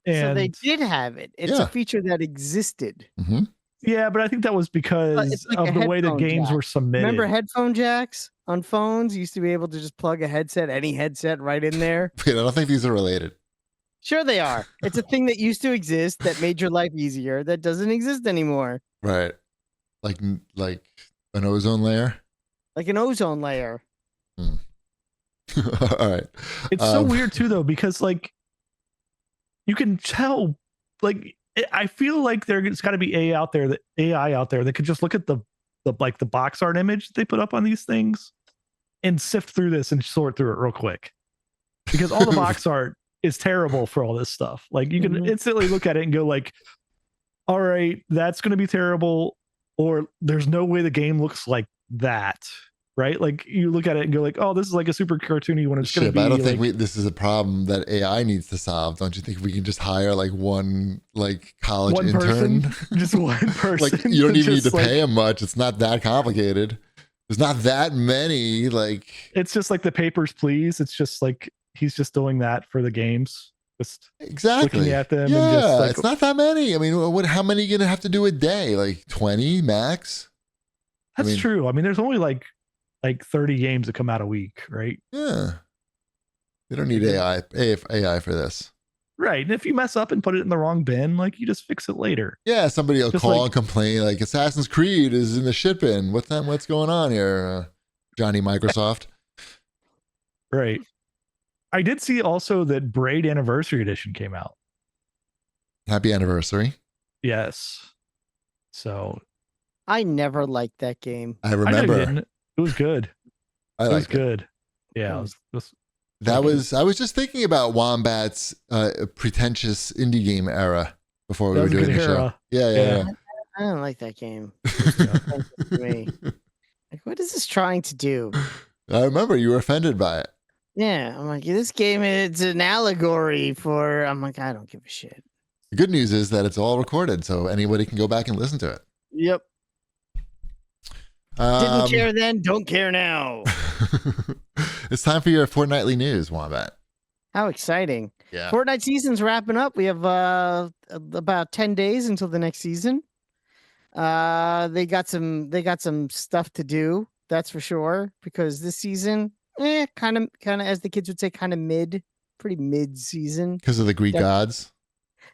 Speaker 3: And
Speaker 2: so they did have it. It's a feature that existed.
Speaker 1: Mm-hmm.
Speaker 3: Yeah, but I think that was because of the way the games were submitted.
Speaker 2: Remember headphone jacks on phones? You used to be able to just plug any headset right in there.
Speaker 1: Wait, I don't think these are related.
Speaker 2: Sure they are. It's a thing that used to exist that made your life easier that doesn't exist anymore.
Speaker 1: Right. Like an ozone layer?
Speaker 2: Like an ozone layer.
Speaker 1: All right.
Speaker 3: It's so weird too though, because like you can tell like I feel like there's got to be AI out there that could just look at the box art image they put up on these things and sift through this and sort through it real quick, because all the box art is terrible for all this stuff. Like you can instantly look at it and go like, all right, that's going to be terrible, or there's no way the game looks like that. Right? Like you look at it and go like, oh, this is like a super cartoony one. It's going to be.
Speaker 1: I don't think this is a problem that AI needs to solve. Don't you think we can just hire like one college intern?
Speaker 3: Just one person.
Speaker 1: Like you don't even need to pay him much. It's not that complicated. There's not that many. Like
Speaker 3: it's just like the Papers, Please. It's just like he's just doing that for the games. Just
Speaker 1: exactly
Speaker 3: looking at them.
Speaker 1: Yeah,
Speaker 3: and just
Speaker 1: it's not that many. I mean, how many are you gonna have to do a day? Like 20 max?
Speaker 3: That's true. I mean, there's only like 30 games that come out a week, right?
Speaker 1: Yeah. We don't need AI for this.
Speaker 3: Right. And if you mess up and put it in the wrong bin, like you just fix it later.
Speaker 1: Yeah, somebody will
Speaker 3: Just
Speaker 1: call and complain like Assassin's Creed is in the shit bin. What's going on here, Johnny Microsoft?
Speaker 3: Right. I did see also that Braid Anniversary Edition came out.
Speaker 1: Happy anniversary.
Speaker 3: Yes. So
Speaker 2: I never liked that game.
Speaker 1: I
Speaker 3: I know you
Speaker 1: remember.
Speaker 3: didn't. It was good.
Speaker 1: I
Speaker 3: It was
Speaker 1: liked it.
Speaker 3: good. Yeah. It was
Speaker 1: I was just thinking about Wombat's pretentious indie game era before we
Speaker 3: That
Speaker 1: were
Speaker 3: was a
Speaker 1: doing
Speaker 3: good
Speaker 1: the show.
Speaker 3: era.
Speaker 1: Yeah.
Speaker 2: I don't like that game. Offensive to me. Like, what is this trying to do?
Speaker 1: I remember you were offended by it.
Speaker 2: Yeah, I'm like, this game is an allegory for. I'm like, I don't give a shit.
Speaker 1: The good news is that it's all recorded, so anybody can go back and listen to it.
Speaker 2: Yep. Didn't care then, don't care now.
Speaker 1: It's time for your fortnightly news, Wombat.
Speaker 2: How exciting.
Speaker 1: Yeah.
Speaker 2: Fortnite season's wrapping up. We have about 10 days until the next season. They got some stuff to do, that's for sure, because this season, kind of as the kids would say, pretty mid season.
Speaker 1: Because of the Greek gods?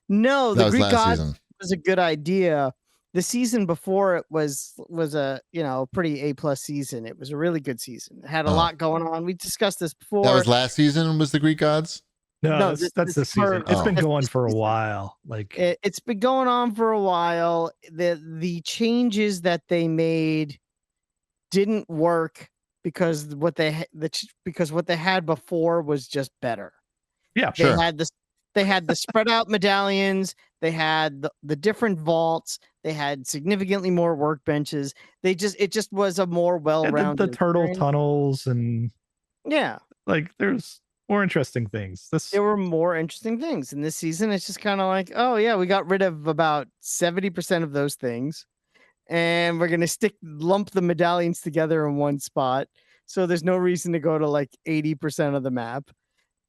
Speaker 2: No,
Speaker 1: That
Speaker 2: the
Speaker 1: was
Speaker 2: Greek
Speaker 1: last
Speaker 2: gods
Speaker 1: season.
Speaker 2: was a good idea. The season before it was a pretty A+ season. It was a really good season. It had a lot going on. We discussed this before.
Speaker 1: That was last season, was the Greek gods?
Speaker 3: No, that's the season. It's been going for a while. Like
Speaker 2: it's been going on for a while. The changes that they made didn't work because what they had before was just better.
Speaker 3: Yeah,
Speaker 2: They had the spread out medallions. They had the different vaults. They had significantly more workbenches. It just was a more well-rounded
Speaker 3: the turtle tunnels and like there's more interesting things.
Speaker 2: There were more interesting things in this season. It's just kind of like, oh yeah, we got rid of about 70% of those things, and we're gonna lump the medallions together in one spot. So there's no reason to go to like 80% of the map.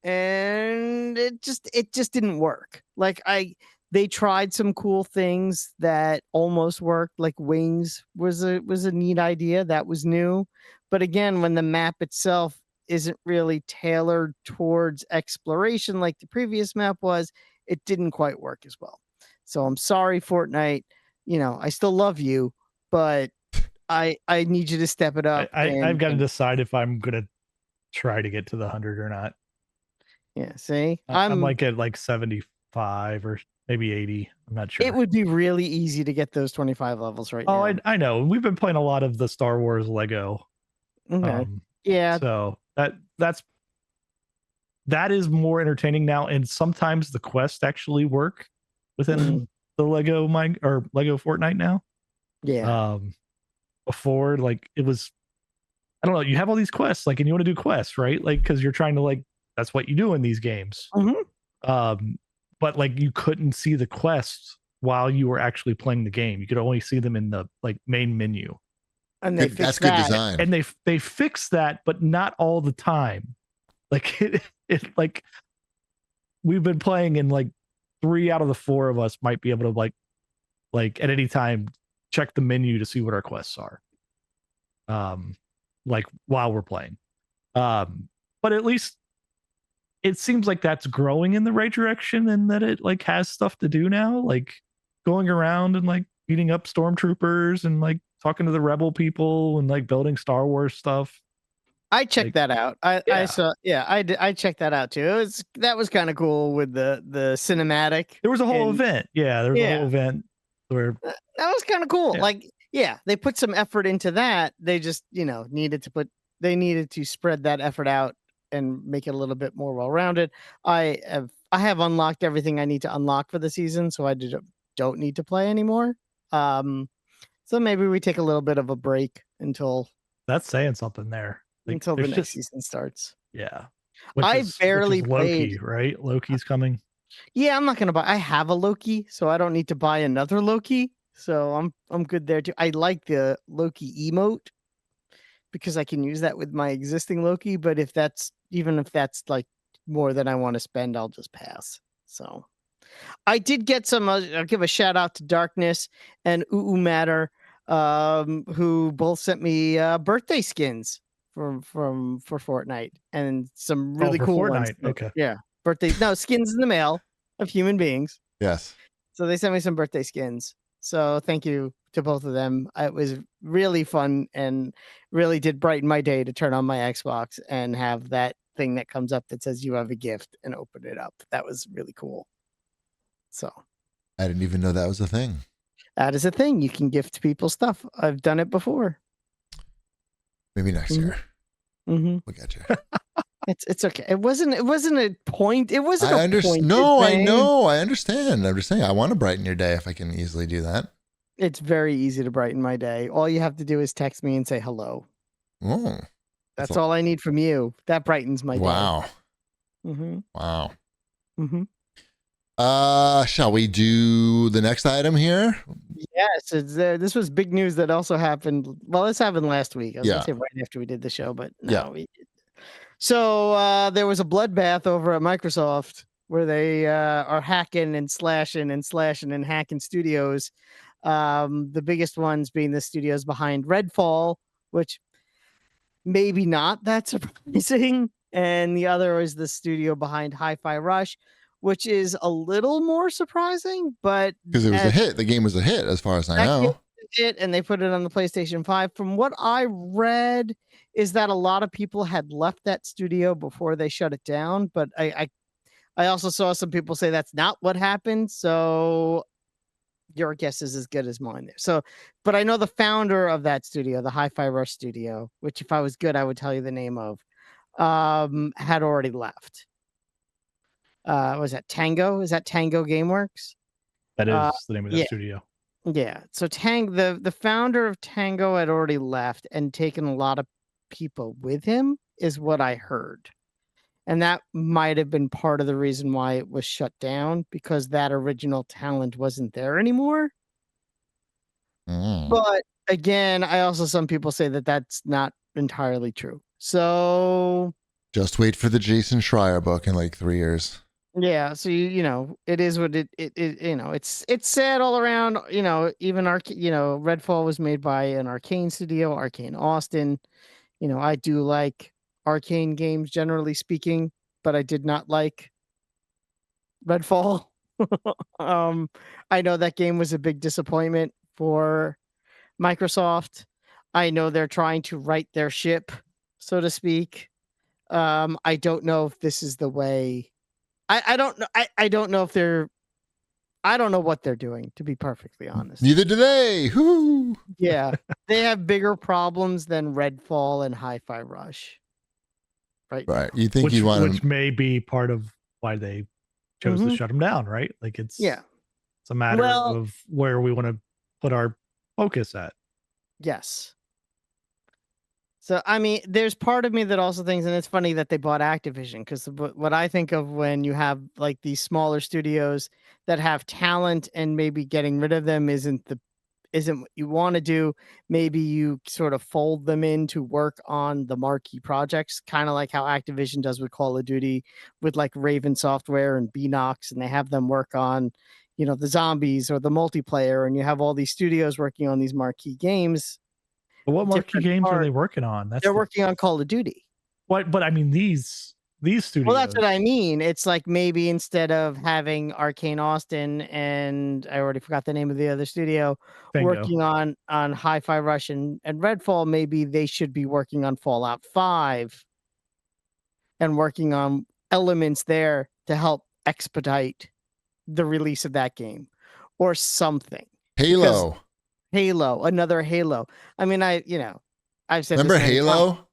Speaker 2: And it just didn't work. Like they tried some cool things that almost worked, like wings was a neat idea that was new, but again, when the map itself isn't really tailored towards exploration like the previous map was, it didn't quite work as well. So I'm sorry, Fortnite. I still love you, but I need you to step it up.
Speaker 3: I've got to decide if I'm gonna try to get to the 100 or not.
Speaker 2: Yeah, see,
Speaker 3: I'm like at like 75 or maybe 80. I'm not sure.
Speaker 2: It would be really easy to get those 25 levels right now.
Speaker 3: I know. We've been playing a lot of the Star Wars Lego.
Speaker 2: Okay. Yeah.
Speaker 3: So that is more entertaining now, and sometimes the quests actually work within the Lego Fortnite now.
Speaker 2: Yeah.
Speaker 3: Before, like, it was, I don't know, you have all these quests, like, and you want to do quests, right? Like, because you're trying to, like, that's what you do in these games. But like you couldn't see the quests while you were actually playing the game. You could only see them in the like main menu.
Speaker 2: And that's good
Speaker 1: design.
Speaker 3: And they fixed that, but not all the time. Like it like we've been playing, and like 3 out of the 4 of us might be able to like at any time check the menu to see what our quests are. Like while we're playing. But at least it seems like that's growing in the right direction, and that it like has stuff to do now, like going around and like beating up stormtroopers and like talking to the rebel people and like building Star Wars stuff.
Speaker 2: I checked that out. I checked that out too. That was kind of cool with the cinematic.
Speaker 3: There was a whole event. Yeah, there was a whole event where
Speaker 2: that was kind of cool.
Speaker 3: Yeah.
Speaker 2: Like, yeah, they put some effort into that. They just, needed to spread that effort out and make it a little bit more well-rounded. I have unlocked everything I need to unlock for the season, so I don't need to play anymore. So maybe we take a little bit of a break until
Speaker 3: that's saying something there. Like,
Speaker 2: until the next season starts.
Speaker 3: Yeah.
Speaker 2: I barely
Speaker 3: Loki,
Speaker 2: played.
Speaker 3: right? Loki's coming.
Speaker 2: Yeah, I'm not gonna buy. I have a Loki, so I don't need to buy another Loki. So I'm good there too. I like the Loki emote because I can use that with my existing Loki. But if that's like more than I want to spend, I'll just pass. So I did get some. I'll give a shout out to Darkness and Matter. who both sent me birthday skins for Fortnite and some really
Speaker 3: for
Speaker 2: cool
Speaker 3: Fortnite.
Speaker 2: ones.
Speaker 3: Okay.
Speaker 2: Yeah, skins in the mail of human beings.
Speaker 1: Yes.
Speaker 2: So they sent me some birthday skins. So thank you to both of them. It was really fun and really did brighten my day to turn on my Xbox and have that thing that comes up that says you have a gift and open it up. That was really cool. So
Speaker 1: I didn't even know that was a thing.
Speaker 2: that is a thing. You can gift people stuff. I've done it before.
Speaker 1: Maybe next year.
Speaker 2: Mm-hmm.
Speaker 1: We'll get you.
Speaker 2: It's okay. It wasn't a point. It wasn't
Speaker 1: I
Speaker 2: a
Speaker 1: understand.
Speaker 2: point.
Speaker 1: No, I know. I understand. I'm just saying I want to brighten your day if I can easily do that.
Speaker 2: It's very easy to brighten my day. All you have to do is text me and say hello.
Speaker 1: Oh,
Speaker 2: That's all I need from you. That brightens my day.
Speaker 1: Wow.
Speaker 2: Mm-hmm.
Speaker 1: Wow.
Speaker 2: Mm-hmm.
Speaker 1: Shall we do the next item here?
Speaker 2: Yes, this was big news that also happened. Well, this happened last week. I was gonna say right after we did the show, but no.
Speaker 1: Yeah.
Speaker 2: So there was a bloodbath over at Microsoft where they are hacking and slashing and hacking studios. The biggest ones being the studios behind Redfall, which maybe not that surprising, and the other is the studio behind Hi-Fi Rush, which is a little more surprising, but
Speaker 1: because it was a hit. The game was a hit, as far as I know.
Speaker 2: And they put it on the PlayStation 5. From what I read, is that a lot of people had left that studio before they shut it down. But I also saw some people say that's not what happened. So your guess is as good as mine there. So, but I know the founder of that studio, the Hi-Fi Rush studio, which if I was good, I would tell you the name of, had already left. Was that Tango? Is that Tango GameWorks?
Speaker 3: That is the name of that studio.
Speaker 2: Yeah. So the founder of Tango had already left and taken a lot of people with him, is what I heard. And that might have been part of the reason why it was shut down, because that original talent wasn't there anymore. But again, I also, some people say that that's not entirely true. So
Speaker 1: just wait for the Jason Schreier book in like 3 years.
Speaker 2: Yeah, so you know, it is what it you know, it's sad all around, you know, even Redfall was made by an Arcane studio, Arcane Austin. You know, I do like Arcane games generally speaking, but I did not like Redfall. I know that game was a big disappointment for Microsoft. I know they're trying to right their ship, so to speak. I don't know if this is the way. I don't know. I don't know if I don't know what they're doing, to be perfectly honest.
Speaker 1: Neither do they. Whoo!
Speaker 2: Yeah, they have bigger problems than Redfall and Hi-Fi Rush. Right.
Speaker 1: You think you want
Speaker 3: which may be part of why they chose to shut them down, right? Like it's a matter of where we want to put our focus at.
Speaker 2: Yes. So, I mean, there's part of me that also thinks, and it's funny that they bought Activision, because what I think of when you have like these smaller studios that have talent and maybe getting rid of them isn't what you want to do. Maybe you sort of fold them in to work on the marquee projects, kind of like how Activision does with Call of Duty, with like Raven Software and Beanox, and they have them work on, you know, the zombies or the multiplayer, and you have all these studios working on these marquee games.
Speaker 3: But what marquee games are they working on?
Speaker 2: They're working on Call of Duty.
Speaker 3: What? But I mean, these studios.
Speaker 2: Well, that's what I mean. It's like maybe instead of having Arcane Austin and I already forgot the name of the other studio working on Hi-Fi Rush and Redfall, maybe they should be working on Fallout 5 and working on elements there to help expedite the release of that game or something. Halo, another Halo. I mean, I've said.
Speaker 1: Remember Halo?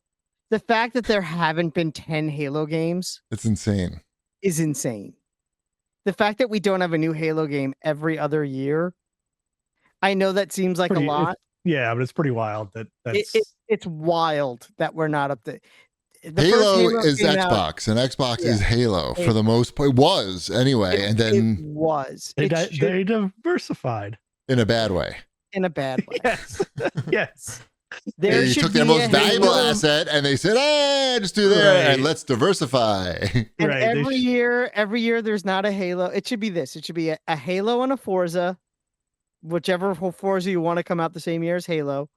Speaker 2: The fact that there haven't been 10 Halo games,
Speaker 1: it's insane.
Speaker 2: Is insane. The fact that we don't have a new Halo game every other year, I know that seems like a lot.
Speaker 3: Yeah, but it's pretty wild.
Speaker 2: It's wild that we're not up to.
Speaker 1: Halo is Xbox, and Xbox is Halo for the most part. Was anyway, and then
Speaker 3: they diversified
Speaker 1: in a bad way.
Speaker 2: In a bad way.
Speaker 3: Yes. Yes.
Speaker 1: They took their most valuable asset and they said, "Hey, just do that and let's diversify."
Speaker 2: And every year there's not a Halo. It should be this. It should be a Halo and a Forza, whichever Forza you want to come out the same year as Halo,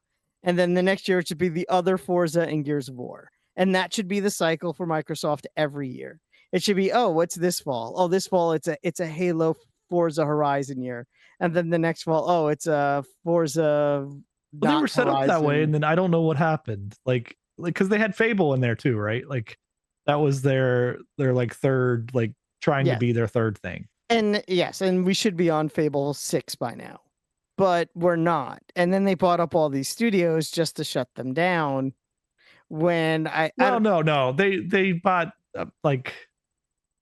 Speaker 2: and then the next year it should be the other Forza and Gears of War, and that should be the cycle for Microsoft every year. It should be, oh, what's this fall? Oh, this fall it's a Halo Forza Horizon year, and then the next fall, oh, it's a Forza.
Speaker 3: Well, they were set up that way, and then I don't know what happened. Like because they had Fable in there too, right? Like that was their like third, like trying to be their third thing.
Speaker 2: And yes, and we should be on Fable 6 by now, but we're not. And then they bought up all these studios just to shut them down. When
Speaker 3: no, they bought like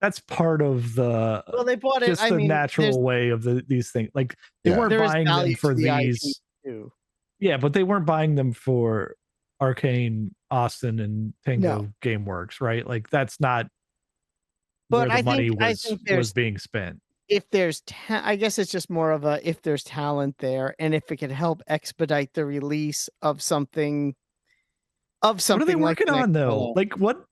Speaker 3: that's part of the
Speaker 2: they bought it.
Speaker 3: Just the natural way of these things. Like they weren't buying them for these. Yeah, but they weren't buying them for Arcane, Austin, and Tango GameWorks, right? Like that's not. But where the money was being spent.
Speaker 2: If there's, I guess it's just more of a if there's talent there, and if it can help expedite the release of something. What
Speaker 3: are they working on though? Like what?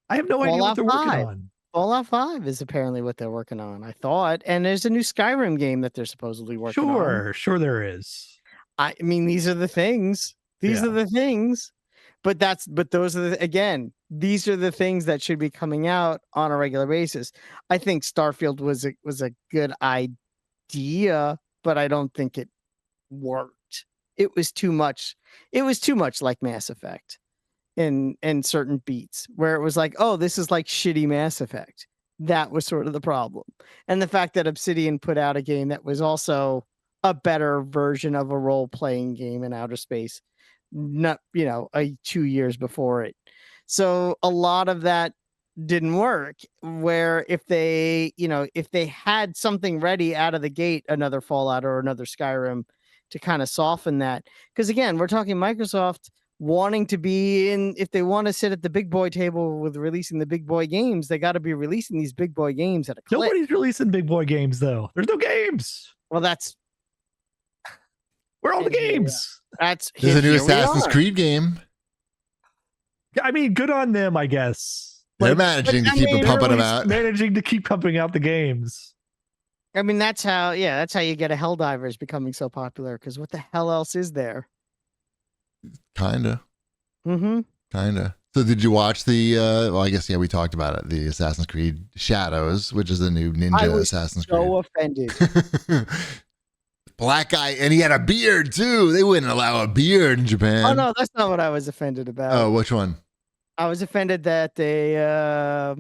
Speaker 3: I have no idea what they're working on.
Speaker 2: Fallout 5 is apparently what they're working on. I thought, and there's a new Skyrim game that they're supposedly working on.
Speaker 3: Sure, there is.
Speaker 2: I mean, these are the things. These are the things. But those are these are the things that should be coming out on a regular basis. I think Starfield was a good idea, but I don't think it worked. It was too much. It was too much like Mass Effect in certain beats where it was like, oh, this is like shitty Mass Effect. That was sort of the problem. And the fact that Obsidian put out a game that was also a better version of a role-playing game in outer space, not 2 years before it. So a lot of that didn't work, where if they had something ready out of the gate, another Fallout or another Skyrim to kind of soften that. Because again, we're talking Microsoft wanting to be in, if they want to sit at the big boy table with releasing the big boy games, they got to be releasing these big boy games at a clip.
Speaker 3: Nobody's releasing big boy games though. There's no games.
Speaker 2: Well, that's
Speaker 3: where are all the games?
Speaker 2: There's
Speaker 1: a new Assassin's Creed game.
Speaker 3: I mean, good on them, I guess.
Speaker 1: They're managing to keep pumping them out.
Speaker 3: Managing to keep pumping out the games.
Speaker 2: I mean, that's how you get a Helldivers becoming so popular, because what the hell else is there?
Speaker 1: Kinda.
Speaker 2: Mm-hmm.
Speaker 1: Kinda. So did you watch the, I guess, we talked about it, the Assassin's Creed Shadows, which is the new ninja Assassin's Creed.
Speaker 2: I was so offended.
Speaker 1: Black guy, and he had a beard too. They wouldn't allow a beard in Japan.
Speaker 2: Oh no, that's not what I was offended about.
Speaker 1: Oh, which one?
Speaker 2: I was offended that they I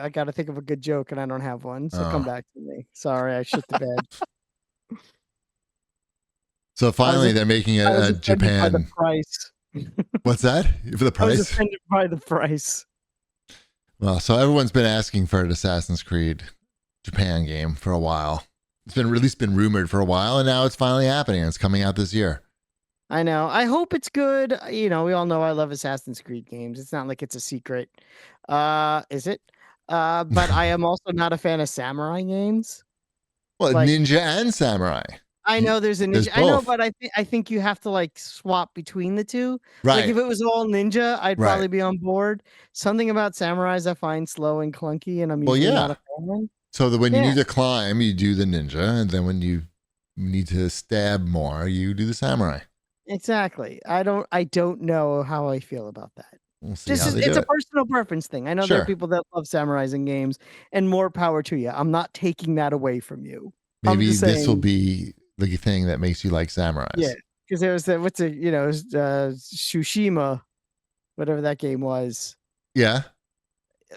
Speaker 2: got to think of a good joke and I don't have one, so come back to me. Sorry, I shit the bed.
Speaker 1: So finally, they're making a Japan.
Speaker 2: By the price.
Speaker 1: What's that? For the price?
Speaker 2: I was offended by the price.
Speaker 1: Well, so everyone's been asking for an Assassin's Creed Japan game for a while. It's been at least been rumored for a while, and now it's finally happening. It's coming out this year.
Speaker 2: I know. I hope it's good. We all know I love Assassin's Creed games. It's not like it's a secret. Is it? But I am also not a fan of samurai games.
Speaker 1: Well, ninja and samurai.
Speaker 2: I know there's a ninja. I know, but I think you have to like swap between the two.
Speaker 1: Right.
Speaker 2: Like if it was all ninja, I'd probably be on board. Something about samurais I find slow and clunky, and I'm usually not a fan.
Speaker 1: So that when you need to climb, you do the ninja, and then when you need to stab more, you do the samurai.
Speaker 2: Exactly. I don't know how I feel about that.
Speaker 1: We'll see
Speaker 2: it's a personal preference thing. I know there are people that love samurais in games, and more power to you. I'm not taking that away from you.
Speaker 1: Maybe this will be the thing that makes you like samurais.
Speaker 2: Yeah, because there was Tsushima, whatever that game was.
Speaker 1: Yeah.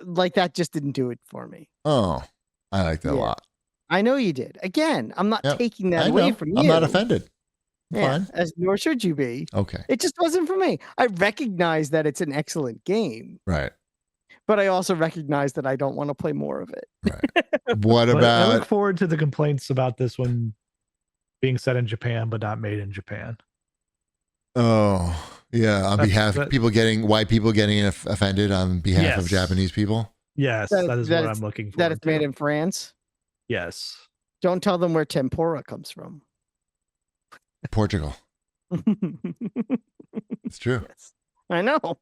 Speaker 2: Like that just didn't do it for me.
Speaker 1: Oh, I liked that a lot.
Speaker 2: I know you did. Again, I'm not taking that away from you.
Speaker 1: I'm not offended.
Speaker 2: Fine. Nor should you be.
Speaker 1: Okay.
Speaker 2: It just wasn't for me. I recognize that it's an excellent game.
Speaker 1: Right.
Speaker 2: But I also recognize that I don't want to play more of it.
Speaker 1: Right. What about...
Speaker 3: I look forward to the complaints about this one being set in Japan, but not made in Japan.
Speaker 1: Oh, yeah. On behalf of white people getting offended on behalf of Japanese people?
Speaker 3: Yes, that is what I'm looking for.
Speaker 2: That it's made in France?
Speaker 3: Yes.
Speaker 2: Don't tell them where tempura comes from.
Speaker 1: Portugal. It's true.
Speaker 2: Yes. I know.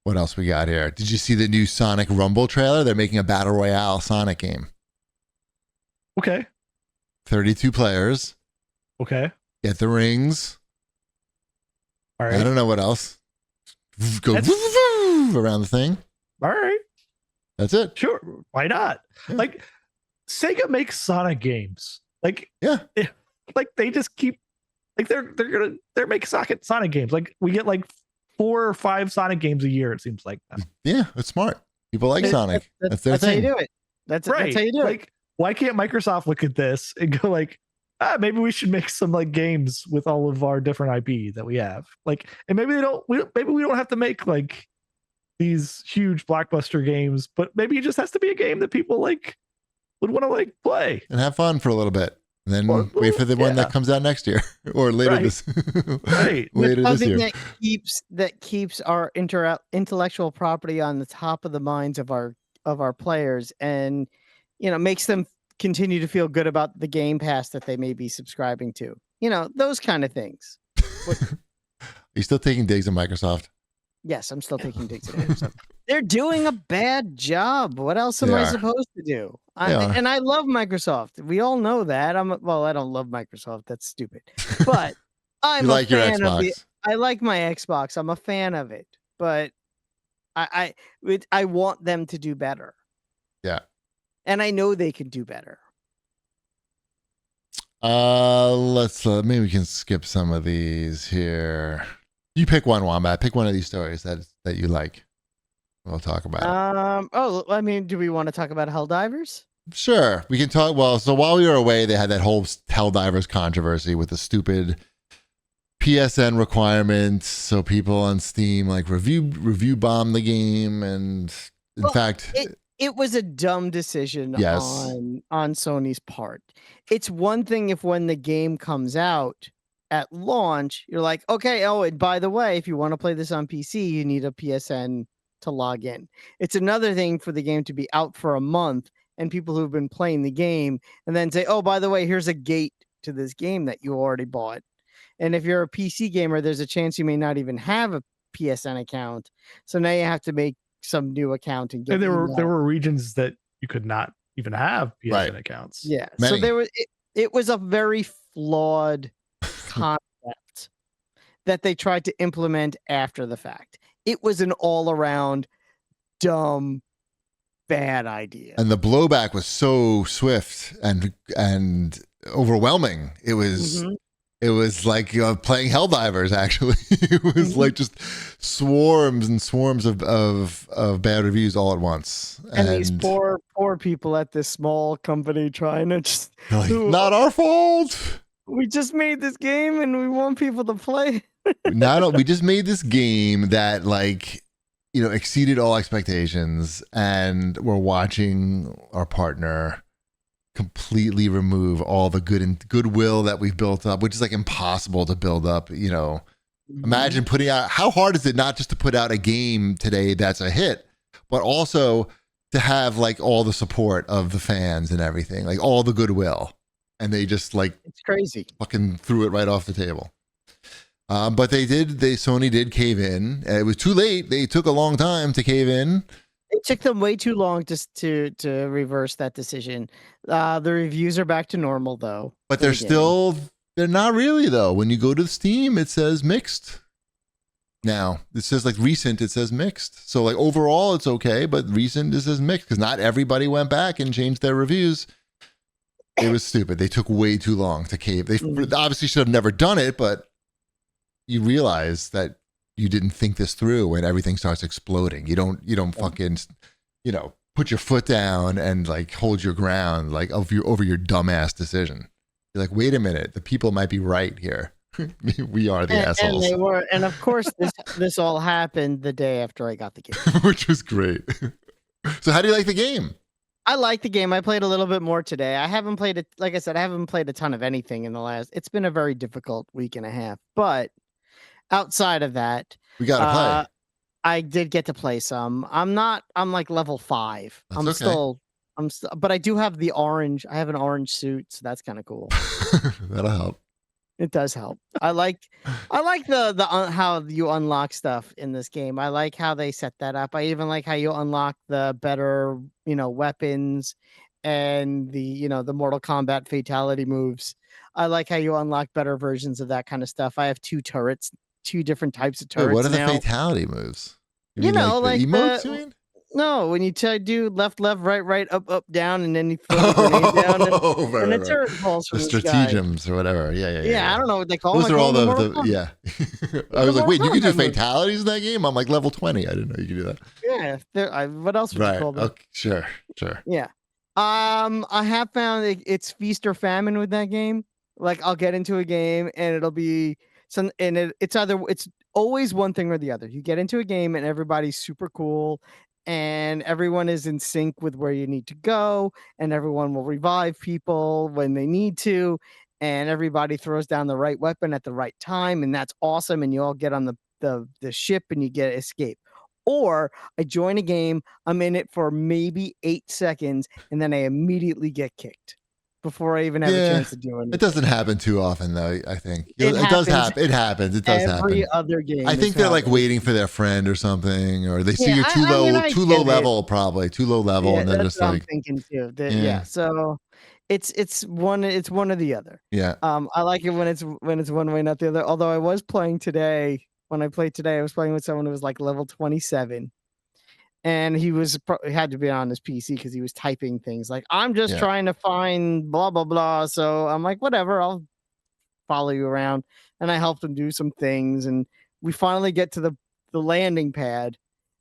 Speaker 1: What else we got here? Did you see the new Sonic Rumble trailer? They're making a Battle Royale Sonic game.
Speaker 3: Okay.
Speaker 1: 32 players.
Speaker 3: Okay.
Speaker 1: Get the rings.
Speaker 3: All right.
Speaker 1: I don't know what else. Go around the thing.
Speaker 3: All right.
Speaker 1: That's it.
Speaker 3: Sure. Why not?
Speaker 1: Yeah.
Speaker 3: Like, Sega makes Sonic games. Like,
Speaker 1: Yeah.
Speaker 3: Like they just keep like they're making Sonic games. Like we get like 4 or 5 Sonic games a year. It seems like.
Speaker 1: Yeah, it's smart. People like Sonic. That's their
Speaker 2: that's
Speaker 1: thing.
Speaker 2: how you do it. That's
Speaker 3: Right.
Speaker 2: That's how you do it.
Speaker 3: Like, why can't Microsoft look at this and go like, maybe we should make some like games with all of our different IP that we have. Like, and maybe maybe we don't have to make like these huge blockbuster games, but maybe it just has to be a game that people like would want to like play
Speaker 1: And have fun for a little bit. And then
Speaker 3: Or-
Speaker 1: wait for the one
Speaker 3: yeah.
Speaker 1: that comes out next year or later
Speaker 3: Right.
Speaker 1: this
Speaker 3: Right.
Speaker 1: later this
Speaker 2: Something
Speaker 1: year.
Speaker 2: that keeps our intellectual property on the top of the minds of our players, and makes them continue to feel good about the Game Pass that they may be subscribing to. Those kind of things.
Speaker 1: Are you still taking digs at Microsoft?
Speaker 2: Yes, I'm still taking digs at Microsoft. They're doing a bad job. What else am
Speaker 1: They
Speaker 2: I
Speaker 1: are.
Speaker 2: supposed to do?
Speaker 1: They are.
Speaker 2: And I love Microsoft. We all know that. I don't love Microsoft. That's stupid. But I'm
Speaker 1: You
Speaker 2: a
Speaker 1: like your
Speaker 2: fan of
Speaker 1: Xbox.
Speaker 2: I like my Xbox. I'm a fan of it. But I want them to do better.
Speaker 1: Yeah.
Speaker 2: And I know they can do better.
Speaker 1: Let's maybe we can skip some of these here. You pick one, Wombat. Pick one of these stories that you like. We'll talk about it.
Speaker 2: Do we want to talk about Helldivers?
Speaker 1: Sure, we can talk. Well, so while we were away, they had that whole Helldivers controversy with the stupid PSN requirements. So people on Steam like review bomb the game, and in fact,
Speaker 2: it was a dumb decision
Speaker 1: Yes.
Speaker 2: on Sony's part. It's one thing if when the game comes out at launch, you're like, okay, oh, and by the way, if you want to play this on PC, you need a PSN to log in. It's another thing for the game to be out for a month and people who've been playing the game and then say, oh, by the way, here's a gate to this game that you already bought. And if you're a PC gamer, there's a chance you may not even have a PSN account. So now you have to make some new account and get
Speaker 3: And there were regions that you could not even have PSN
Speaker 1: Right.
Speaker 3: accounts.
Speaker 2: Yeah.
Speaker 1: Many.
Speaker 2: So there was it was a very flawed concept that they tried to implement after the fact. It was an all around dumb, bad idea.
Speaker 1: and the blowback was so swift and overwhelming. It was.
Speaker 2: Mhm.
Speaker 1: It was like playing Helldivers, actually. It was like just swarms and swarms of bad reviews all at once.
Speaker 2: And these poor people at this small company trying to just
Speaker 1: like, not our fault.
Speaker 2: we just made this game and we want people to play.
Speaker 1: We just made this game that exceeded all expectations, and we're watching our partner completely remove all the goodwill that we've built up, which is like impossible to build up. Imagine putting out, how hard is it not just to put out a game today that's a hit, but also to have like all the support of the fans and everything, like all the goodwill. And they just
Speaker 2: it's crazy.
Speaker 1: fucking threw it right off the table. But Sony did cave in. It was too late. They took a long time to cave in.
Speaker 2: It took them way too long to reverse that decision. The reviews are back to normal though.
Speaker 1: But
Speaker 2: for the game.
Speaker 1: they're not really though. When you go to Steam, it says mixed. Now it says recent, it says mixed. So overall it's okay, but recent it says mixed because not everybody went back and changed their reviews. It was stupid. They took way too long to cave. They obviously should have never done it, but you realize that you didn't think this through when everything starts exploding. You don't fucking, put your foot down and hold your ground over your dumbass decision. You're like, wait a minute, the people might be right here. We are the assholes.
Speaker 2: And they were, and of course this all happened the day after I got the game.
Speaker 1: Which was great. So how do you like the game?
Speaker 2: I like the game. I played a little bit more today. I haven't played it, like I said, I haven't played a ton of anything in it's been a very difficult week and a half. But outside of that,
Speaker 1: We got to play.
Speaker 2: I did get to play some. I'm like level 5.
Speaker 1: That's okay.
Speaker 2: But I do have I have an orange suit, so that's kind of cool.
Speaker 1: That'll help.
Speaker 2: It does help. I like the how you unlock stuff in this game. I like how they set that up. I even like how you unlock the better, weapons and the Mortal Kombat fatality moves. I like how you unlock better versions of that kind of stuff. I have two turrets, two different types of
Speaker 1: Wait, what
Speaker 2: turrets
Speaker 1: are the
Speaker 2: now.
Speaker 1: fatality moves? You
Speaker 2: You
Speaker 1: mean
Speaker 2: know,
Speaker 1: like the
Speaker 2: like
Speaker 1: emotes, you mean?
Speaker 2: no, when you do left, right, up, down, and then you throw the grenade down,
Speaker 1: Oh, right,
Speaker 2: and the
Speaker 1: right, right.
Speaker 2: turret falls
Speaker 1: The
Speaker 2: from the sky.
Speaker 1: stratagems or whatever. Yeah.
Speaker 2: Yeah, I don't know what they call them.
Speaker 1: Those
Speaker 2: I
Speaker 1: are
Speaker 2: call
Speaker 1: all
Speaker 2: them Mortal
Speaker 1: the
Speaker 2: Kombat.
Speaker 1: yeah. I
Speaker 2: The
Speaker 1: was like,
Speaker 2: Mortal
Speaker 1: wait, you can do
Speaker 2: Kombat moves.
Speaker 1: fatalities in that game? I'm like level 20. I didn't know you could do that.
Speaker 2: Yeah, what else would you
Speaker 1: Right.
Speaker 2: call them?
Speaker 1: Okay. Sure.
Speaker 2: Yeah. I have found it's feast or famine with that game. Like I'll get into a game and it'll be it's always one thing or the other. You get into a game and everybody's super cool and everyone is in sync with where you need to go and everyone will revive people when they need to and everybody throws down the right weapon at the right time and that's awesome and you all get on the ship and you get escape. Or I join a game, I'm in it for maybe 8 seconds, and then I immediately get kicked before I even have a
Speaker 1: Yeah.
Speaker 2: chance to do anything.
Speaker 1: It doesn't happen too often though, I think.
Speaker 2: It
Speaker 1: does
Speaker 2: happens
Speaker 1: happen. It happens. It does
Speaker 2: Every
Speaker 1: happen.
Speaker 2: other game.
Speaker 1: I think
Speaker 2: is
Speaker 1: they're
Speaker 2: how
Speaker 1: like
Speaker 2: it is.
Speaker 1: waiting for their friend or something, or they see
Speaker 2: Yeah,
Speaker 1: you're too
Speaker 2: I mean,
Speaker 1: low,
Speaker 2: I
Speaker 1: too low
Speaker 2: get it.
Speaker 1: level, probably too low level,
Speaker 2: Yeah,
Speaker 1: and then
Speaker 2: that's
Speaker 1: just
Speaker 2: what I'm
Speaker 1: like,
Speaker 2: thinking too.
Speaker 1: yeah.
Speaker 2: Yeah, so it's one or the other.
Speaker 1: yeah.
Speaker 2: I like it when it's one way, not the other. Although I was playing today, when I played today, I was playing with someone who was like level 27. And he had to be on his PC because he was typing things like, I'm just
Speaker 1: Yeah.
Speaker 2: trying to find blah, blah, blah. So I'm like, whatever, I'll follow you around. And I helped him do some things. And we finally get to the landing pad.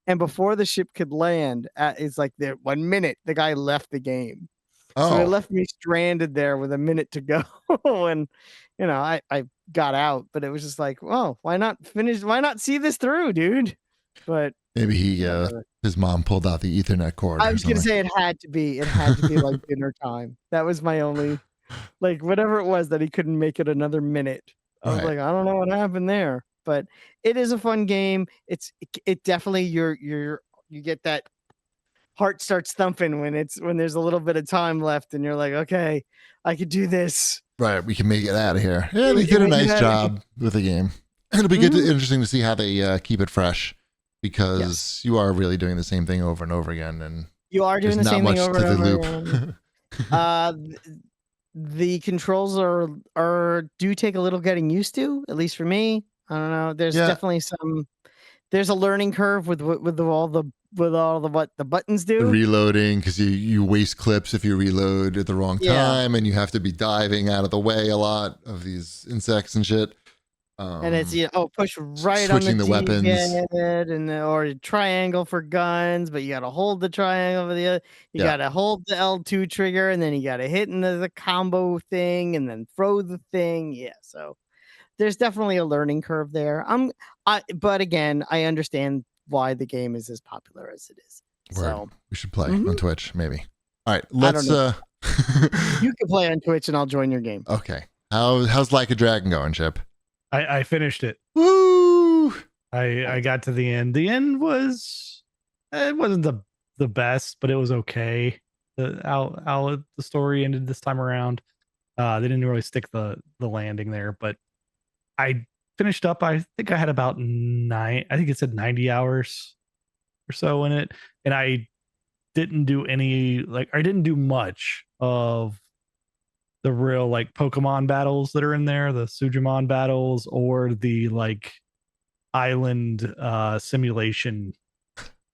Speaker 2: And before the ship could land, it's like there 1 minute, the guy left the game. So he
Speaker 1: Oh,
Speaker 2: left me stranded there with a minute to go. And, I got out, but it was just like, well, why not finish? Why not see this through, dude? But
Speaker 1: maybe
Speaker 2: whatever.
Speaker 1: his mom pulled out the Ethernet cord
Speaker 2: I
Speaker 1: or
Speaker 2: was gonna
Speaker 1: something.
Speaker 2: say it had to be like dinner time. That was my only like whatever it was that he couldn't make it another minute. I was
Speaker 1: Right.
Speaker 2: like, I don't know what happened there, but it is a fun game. It definitely you get that heart starts thumping when there's a little bit of time left and you're like, okay, I could do this.
Speaker 1: Right, we can make it out of here. Yeah,
Speaker 2: We
Speaker 1: they
Speaker 2: can
Speaker 1: did a
Speaker 2: make it
Speaker 1: nice
Speaker 2: out of here.
Speaker 1: job with the game. It'll be interesting to see how they keep it fresh, because you are really doing the same thing over and over again, and
Speaker 2: You are doing
Speaker 1: there's
Speaker 2: the
Speaker 1: not
Speaker 2: same
Speaker 1: much
Speaker 2: thing over
Speaker 1: to
Speaker 2: and
Speaker 1: the
Speaker 2: over
Speaker 1: loop.
Speaker 2: again. The controls do take a little getting used to, at least for me. I don't know. There's
Speaker 1: Yeah.
Speaker 2: definitely there's a learning curve with all the what the buttons
Speaker 1: The
Speaker 2: do.
Speaker 1: reloading, because you waste clips if you reload at the wrong
Speaker 2: Yeah.
Speaker 1: time, and you have to be diving out of the way a lot of these insects and shit.
Speaker 2: And it's push right on the
Speaker 1: switching the weapons.
Speaker 2: D-pad or triangle for guns, but you got to hold the triangle for the other. You
Speaker 1: Yeah.
Speaker 2: got to hold the L2 trigger, and then you got to hit in the combo thing, and then throw the thing. Yeah, so there's definitely a learning curve there. But again, I understand why the game is as popular as it is.
Speaker 1: Word.
Speaker 2: So
Speaker 1: We should play on Twitch, maybe. All right,
Speaker 2: I don't
Speaker 1: let's.
Speaker 2: know. You can play on Twitch, and I'll join your game.
Speaker 1: Okay. How's Like a Dragon going, Chip?
Speaker 3: I finished it.
Speaker 1: Woo!
Speaker 3: I got to the end. The end was it wasn't the best, but it was okay. How the story ended this time around. They didn't really stick the landing there, but I finished up. I think I had about I think it said 90 hours or so in it, and I didn't do I didn't do much of the real like Pokemon battles that are in there, the Sujimon battles, or the like island simulation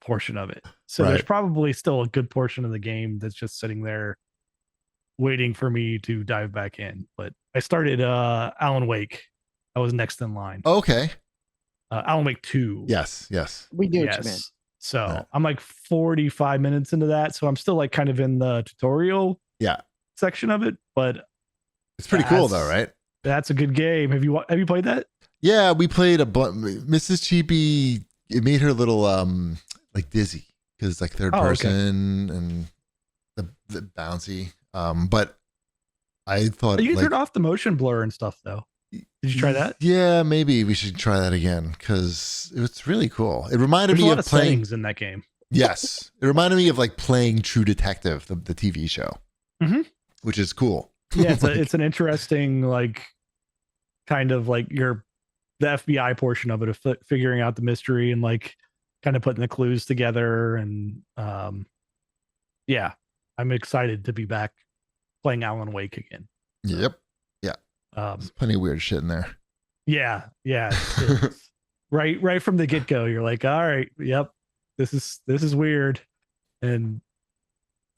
Speaker 3: portion of it. So there's
Speaker 1: Right.
Speaker 3: probably still a good portion of the game that's just sitting there waiting for me to dive back in. But I started Alan Wake. I was next in line.
Speaker 1: Okay.
Speaker 3: Alan Wake 2.
Speaker 1: Yes.
Speaker 2: We knew what you meant.
Speaker 3: So
Speaker 1: Right.
Speaker 3: I'm like 45 minutes into that. So I'm still like kind of in the tutorial section of it, but
Speaker 1: It's pretty cool though, right?
Speaker 3: that's a good game. Have you played that?
Speaker 1: Yeah, we played Mrs. Cheapy. It made her a little like dizzy because it's like third person and the bouncy. But I thought
Speaker 3: You can
Speaker 1: like,
Speaker 3: turn off the motion blur and stuff though. Did you try that?
Speaker 1: Yeah, maybe we should try that again because it's really cool. It reminded
Speaker 3: There's a
Speaker 1: me
Speaker 3: lot
Speaker 1: of
Speaker 3: of
Speaker 1: playing.
Speaker 3: settings in that game.
Speaker 1: Yes, it reminded me of like playing True Detective, the TV show,
Speaker 3: Mhm.
Speaker 1: which is cool.
Speaker 3: Yeah,
Speaker 1: Like,
Speaker 3: it's an interesting like kind of like the FBI portion of it, of figuring out the mystery and like kind of putting the clues together. And yeah, I'm excited to be back playing Alan Wake again.
Speaker 1: Yep. Yeah. There's plenty of weird shit in there.
Speaker 3: Yeah. It's right from the get-go, you're like, all right, yep, this is weird. And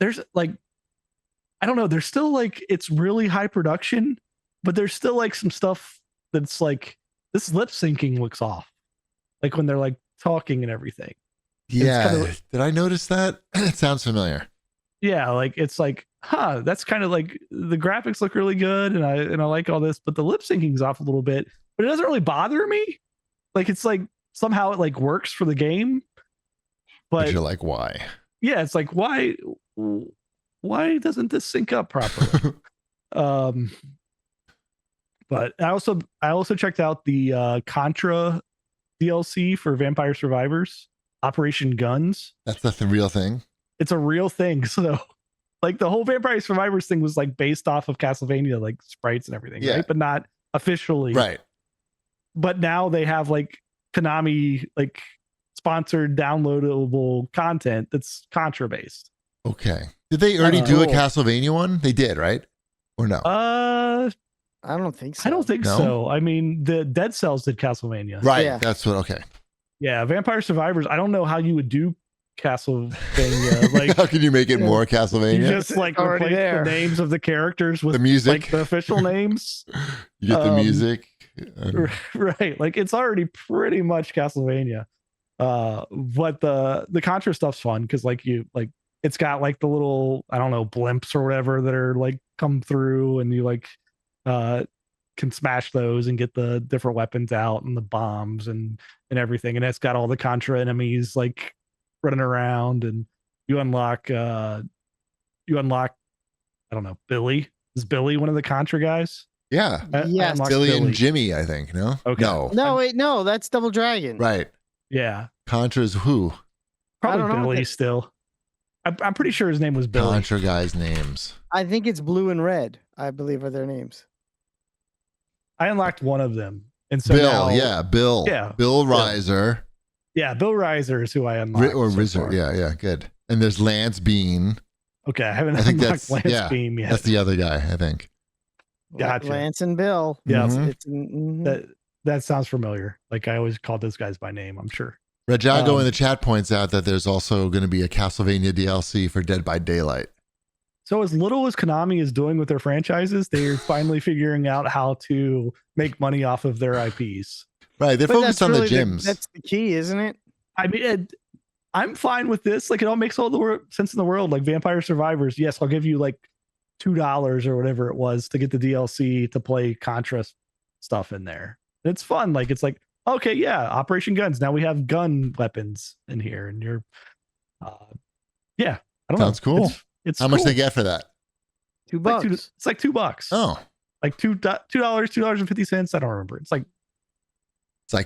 Speaker 3: there's like, I don't know, there's still like, it's really high production, but there's still like some stuff that's like, this lip syncing looks off, like when they're like talking and everything.
Speaker 1: Yeah. Did I notice that? It sounds familiar.
Speaker 3: Yeah, like it's like, that's kind of like, the graphics look really good and I like all this, but the lip syncing's off a little bit, but it doesn't really bother me. Like it's like somehow it like works for the game. But
Speaker 1: you're like, why?
Speaker 3: Yeah, it's like, why doesn't this sync up properly? But I also checked out the Contra DLC for Vampire Survivors, Operation Guns.
Speaker 1: That's the real thing.
Speaker 3: It's a real thing. So like the whole Vampire Survivors thing was like based off of Castlevania, like sprites and everything, right? But not officially.
Speaker 1: Right.
Speaker 3: But now they have like Konami like sponsored downloadable content that's Contra based.
Speaker 1: Okay. Did they already do a Castlevania one? They did, right? Or no?
Speaker 2: I don't think so.
Speaker 3: I don't think so. I mean, the Dead Cells did Castlevania.
Speaker 1: Right. Yeah. That's what. Okay.
Speaker 3: Yeah. Vampire Survivors. I don't know how you would do Castlevania. Like,
Speaker 1: how can you make it more Castlevania?
Speaker 3: You just like replace the names of the characters with
Speaker 1: the music,
Speaker 3: like the official names.
Speaker 1: You get the music.
Speaker 3: Right. Like it's already pretty much Castlevania. But the Contra stuff's fun because like it's got like the little, I don't know, blimps or whatever that are like come through and you like can smash those and get the different weapons out and the bombs and everything. And it's got all the Contra enemies like running around, and you unlock I don't know, Billy. Is Billy one of the Contra guys?
Speaker 1: Yeah.
Speaker 2: Yes.
Speaker 1: Billy and Jimmy, I think. No?
Speaker 3: Okay.
Speaker 2: No, that's Double Dragon.
Speaker 1: Right.
Speaker 3: Yeah.
Speaker 1: Contra's who?
Speaker 3: Probably Billy still. I'm pretty sure his name was Billy.
Speaker 1: Contra guys' names.
Speaker 2: I think it's Blue and Red, I believe are their names.
Speaker 3: I unlocked one of them. And so
Speaker 1: Bill,
Speaker 3: Bill.
Speaker 1: Bill Reiser.
Speaker 3: Yeah, Bill Reiser is who I unlocked.
Speaker 1: Or Rizzer. Yeah, good. And there's Lance Bean.
Speaker 3: Okay, I haven't unlocked Lance Bean yet.
Speaker 1: That's the other guy, I think.
Speaker 3: Gotcha.
Speaker 2: Lance and Bill.
Speaker 3: Yeah,
Speaker 2: that
Speaker 3: sounds familiar. Like I always called those guys by name, I'm sure.
Speaker 1: Rajago in the chat points out that there's also going to be a Castlevania DLC for Dead by Daylight.
Speaker 3: So as little as Konami is doing with their franchises, they're finally figuring out how to make money off of their IPs.
Speaker 1: Right. They're focused on the gyms.
Speaker 2: That's the key, isn't it?
Speaker 3: I mean, I'm fine with this. Like, it all makes all the sense in the world. Like Vampire Survivors. Yes, I'll give you like $2 or whatever it was to get the DLC to play Contra stuff in there. It's fun. Like, it's like, okay, yeah, Operation Guns. Now we have gun weapons in here, and you're, yeah, I don't know.
Speaker 1: Sounds cool.
Speaker 3: It's
Speaker 1: how much they get for that?
Speaker 2: $2.
Speaker 3: It's like $2.
Speaker 1: Oh,
Speaker 3: like $2.50. I don't remember. It's like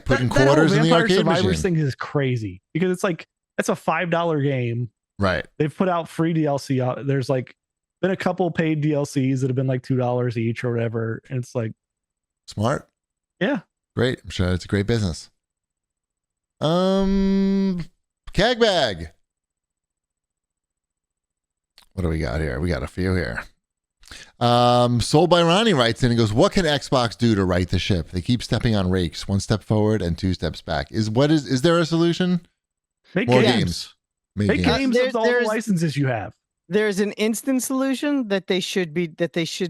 Speaker 1: putting quarters in the arcade
Speaker 3: Survivors
Speaker 1: machine.
Speaker 3: Thing is crazy because it's like that's a $5 game.
Speaker 1: Right.
Speaker 3: They've put out free DLC. There's like been a couple paid DLCs that have been like $2 each or whatever, and it's like
Speaker 1: smart.
Speaker 3: Yeah.
Speaker 1: Great. I'm sure it's a great business. CAGbag. What do we got here? We got a few here. Sold by Ronnie writes in and goes, what can Xbox do to right the ship? They keep stepping on rakes, 1 step forward and 2 steps back. Is there a solution?
Speaker 3: Make
Speaker 1: more
Speaker 3: games. Make games with all the licenses you have.
Speaker 2: There's an instant solution that they should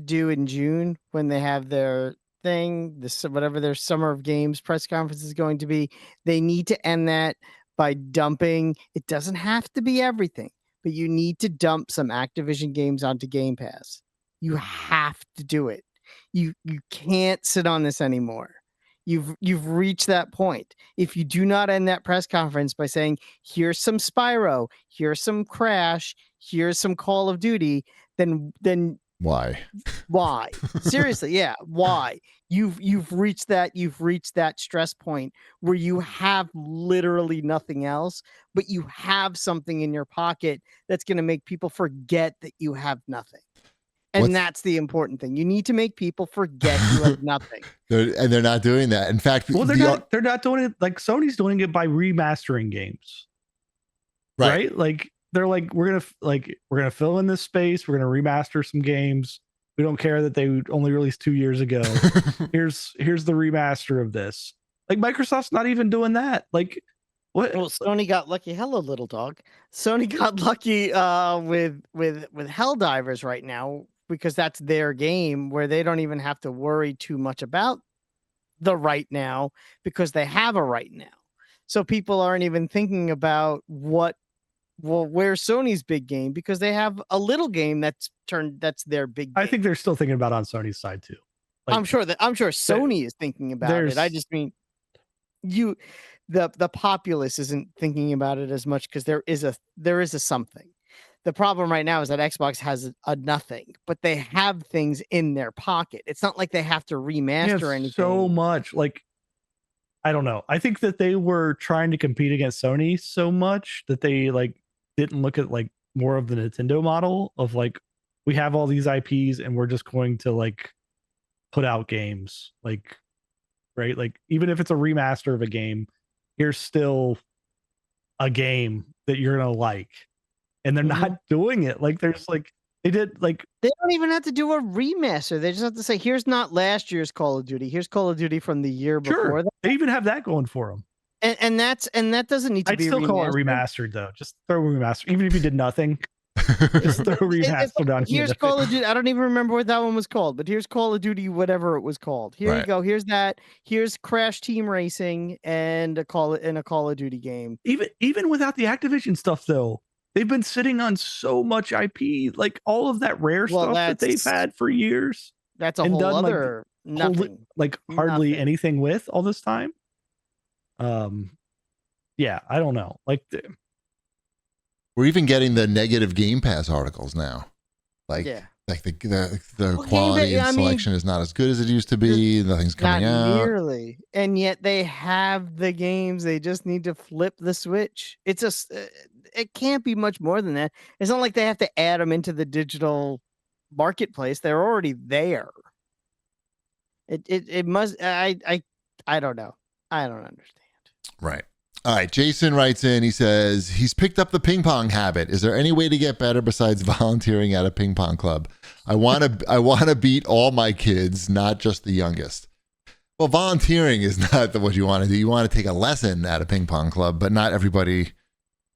Speaker 2: do in June when they have their thing, whatever their Summer of Games press conference is going to be. They need to end that by dumping. It doesn't have to be everything, but you need to dump some Activision games onto Game Pass. You have to do it. You can't sit on this anymore. You've reached that point. If you do not end that press conference by saying, here's some Spyro, here's some Crash, here's some Call of Duty, then
Speaker 1: why?
Speaker 2: Seriously, yeah, why? You've reached that stress point where you have literally nothing else, but you have something in your pocket that's going to make people forget that you have nothing. And that's the important thing. You need to make people forget you have nothing.
Speaker 1: They're not doing that. In fact,
Speaker 3: well, they're not doing it like Sony's doing it by remastering games. Right? Like they're like, we're gonna fill in this space, we're gonna remaster some games. We don't care that they only released 2 years ago. here's the remaster of this. Like Microsoft's not even doing that. Like what?
Speaker 2: Well, Sony got lucky. Hello, little dog. Sony got lucky with Helldivers right now, because that's their game where they don't even have to worry too much about the right now, because they have a right now. So people aren't even thinking about where's Sony's big game, because they have a little game that's their big game.
Speaker 3: I think they're still thinking about it on Sony's side too.
Speaker 2: Like, I'm sure Sony is thinking about it. I just mean the populace isn't thinking about it as much, because there is a something. The problem right now is that Xbox has a nothing, but they have things in their pocket. It's not like they have to remaster anything.
Speaker 3: So much, like, I don't know. I think that they were trying to compete against Sony so much that they like didn't look at like more of the Nintendo model of like, we have all these IPs and we're just going to like put out games, like, right? Like, even if it's a remaster of a game, here's still a game that you're gonna like. And they're not doing it. Like, there's like, they did like,
Speaker 2: they don't even have to do a remaster. They just have to say, here's not last year's Call of Duty, here's Call of Duty from the year before that.
Speaker 3: They even have that going for them.
Speaker 2: And that doesn't need to be.
Speaker 3: I'd still call it remastered though. Just throw remastered, even if you did nothing. Just throw remastered on.
Speaker 2: Here's Call of Duty. I don't even remember what that one was called, but here's Call of Duty, whatever it was called. Here you go. Here's that. Here's Crash Team Racing and a Call of Duty game.
Speaker 3: Even without the Activision stuff though, they've been sitting on so much IP, like all of that rare stuff that they've had for years.
Speaker 2: That's a whole other nothing.
Speaker 3: Hardly anything with all this time. Yeah, I don't know. Like,
Speaker 1: we're even getting the negative Game Pass articles now. Like, like the quality and selection is not as good as it used to be. Nothing's coming out.
Speaker 2: Not nearly. And yet they have the games. They just need to flip the switch. It's it can't be much more than that. It's not like they have to add them into the digital marketplace. They're already there. It must. I don't know. I don't understand.
Speaker 1: Right. All right. Jason writes in. He says he's picked up the ping pong habit. Is there any way to get better besides volunteering at a ping pong club? I want to beat all my kids, not just the youngest. Well, volunteering is not what you want to do. You want to take a lesson at a ping pong club, but not everybody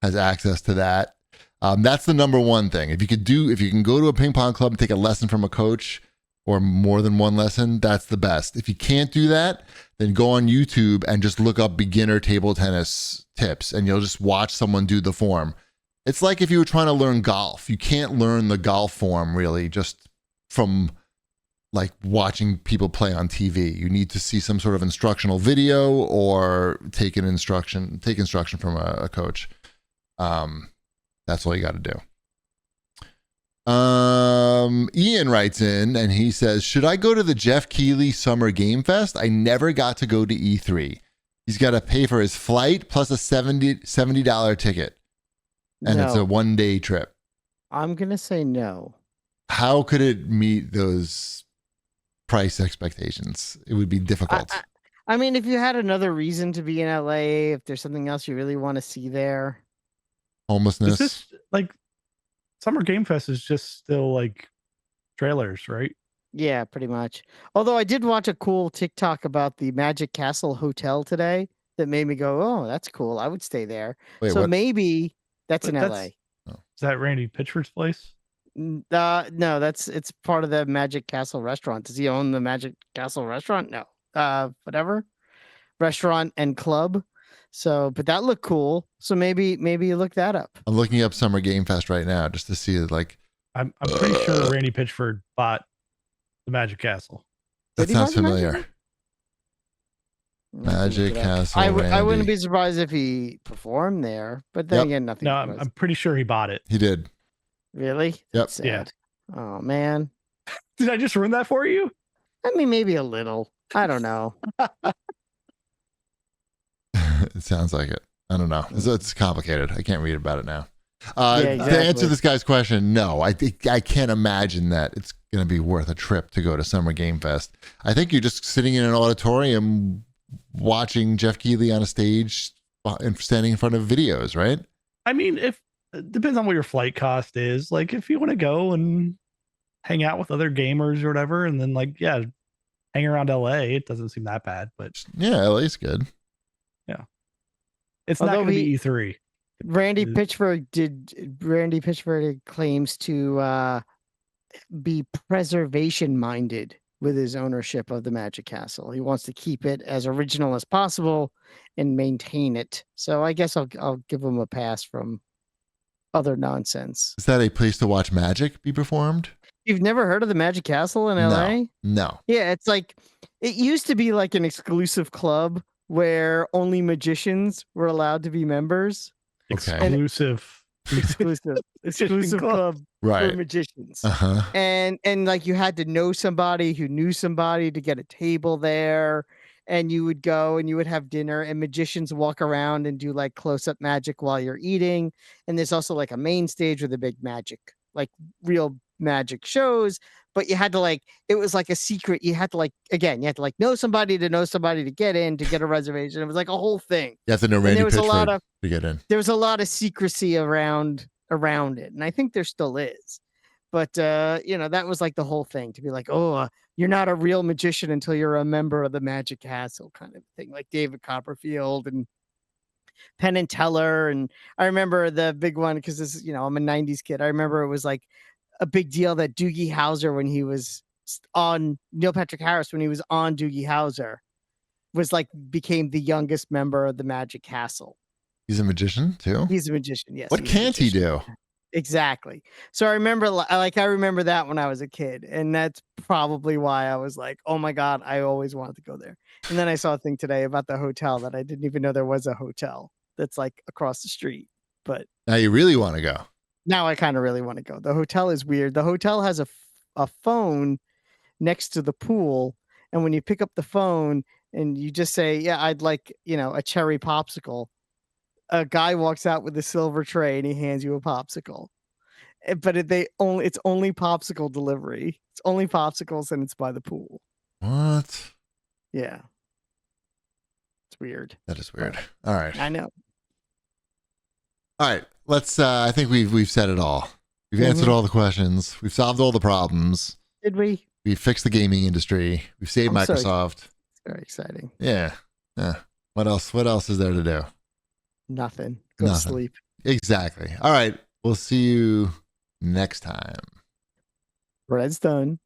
Speaker 1: has access to that. That's the number one thing. If you can go to a ping pong club and take a lesson from a coach, or more than one lesson, that's the best. If you can't do that, then go on YouTube and just look up beginner table tennis tips, and you'll just watch someone do the form. It's like if you were trying to learn golf. You can't learn the golf form really just from like watching people play on TV. You need to see some sort of instructional video or take instruction from a coach. That's all you got to do. Ian writes in and he says, should I go to the Jeff Keighley Summer Game Fest? I never got to go to E3. He's got to pay for his flight plus a $70 ticket. And it's a 1-day trip.
Speaker 2: I'm going to say no.
Speaker 1: How could it meet those price expectations? It would be difficult.
Speaker 2: I mean, if you had another reason to be in LA, if there's something else you really want to see there.
Speaker 1: Homelessness.
Speaker 3: Is this like Summer Game Fest is just still like trailers, right?
Speaker 2: Yeah, pretty much. Although I did watch a cool TikTok about the Magic Castle Hotel today that made me go, oh, that's cool. I would stay there.
Speaker 1: Wait,
Speaker 2: so
Speaker 1: what?
Speaker 2: maybe that's in LA.
Speaker 3: Is that Randy Pitchford's place?
Speaker 2: No, it's part of the Magic Castle restaurant. Does he own the Magic Castle restaurant? No. Whatever. Restaurant and club. So, but that looked cool. So maybe you look that up.
Speaker 1: I'm looking up Summer Game Fest right now just to see like.
Speaker 3: I'm pretty sure Randy Pitchford bought the Magic Castle.
Speaker 1: That sounds familiar. Magic Castle.
Speaker 2: I wouldn't be surprised if he performed there, but then again, nothing.
Speaker 3: No, I'm pretty sure he bought it.
Speaker 1: He did.
Speaker 2: Really?
Speaker 1: Yep.
Speaker 3: Yeah.
Speaker 2: Oh man.
Speaker 3: Did I just ruin that for you?
Speaker 2: I mean, maybe a little. I don't know.
Speaker 1: It sounds like it. I don't know. It's complicated. I can't read about it now.
Speaker 2: Exactly.
Speaker 1: To answer this guy's question, no. I can't imagine that going to be worth a trip to go to Summer Game Fest. I think you're just sitting in an auditorium watching Jeff Keighley on a stage and standing in front of videos, right?
Speaker 3: I mean, if it depends on what your flight cost is. Like, if you want to go and hang out with other gamers or whatever, and then like, yeah, hang around LA, it doesn't seem that bad. But
Speaker 1: yeah, LA's good.
Speaker 3: Yeah, it's not going to be E3.
Speaker 2: Randy Pitchford claims to be preservation minded with his ownership of the Magic Castle. He wants to keep it as original as possible and maintain it. So I guess I'll give him a pass from other nonsense.
Speaker 1: Is that a place to watch magic be performed?
Speaker 2: You've never heard of the Magic Castle in LA?
Speaker 1: No.
Speaker 2: Yeah, it's like, it used to be like an exclusive club where only magicians were allowed to be members.
Speaker 1: Okay.
Speaker 2: Exclusive club
Speaker 1: right.
Speaker 2: for magicians.
Speaker 1: Uh-huh.
Speaker 2: And like you had to know somebody who knew somebody to get a table there, and you would go and you would have dinner, and magicians walk around and do like close-up magic while you're eating. And there's also like a main stage with a big magic, like real magic shows, but you had to like, it was like a secret. You had to like, again, you had to like know somebody to get in, to get a reservation. It was like a whole thing.
Speaker 1: You have to know Randy Pitchford to get in.
Speaker 2: There was a lot of secrecy around it, and I think there still is. But that was like the whole thing, to be like, you're not a real magician until you're a member of the Magic Castle kind of thing, like David Copperfield and Penn and Teller. And I remember the big one, because this is, I'm a 90s kid. I remember it was like a big deal that Doogie Howser, when he was on Neil Patrick Harris, when he was on Doogie Howser, was like, became the youngest member of the Magic Castle.
Speaker 1: He's a magician too?
Speaker 2: He's a magician, yes.
Speaker 1: What can't he do?
Speaker 2: Exactly. So I remember that when I was a kid, and that's probably why I was like, oh my God, I always wanted to go there. And then I saw a thing today about the hotel that I didn't even know there was a hotel that's like across the street. But
Speaker 1: now you really want to go.
Speaker 2: Now I kind of really want to go. The hotel is weird. The hotel has a phone next to the pool, and when you pick up the phone and you just say, yeah, I'd like, a cherry popsicle, a guy walks out with a silver tray and he hands you a popsicle. But it's only popsicle delivery. It's only popsicles, and it's by the pool.
Speaker 1: What?
Speaker 2: Yeah. It's weird.
Speaker 1: That is weird. All right.
Speaker 2: I know.
Speaker 1: All right. Let's I think we've said it all. We've answered all the questions. We've solved all the problems.
Speaker 2: Did we?
Speaker 1: We've fixed the gaming industry. We've saved Microsoft.
Speaker 2: It's very exciting.
Speaker 1: Yeah. What else is there to do?
Speaker 2: Nothing. Go sleep.
Speaker 1: Exactly. All right. We'll see you next time.
Speaker 2: Red's done.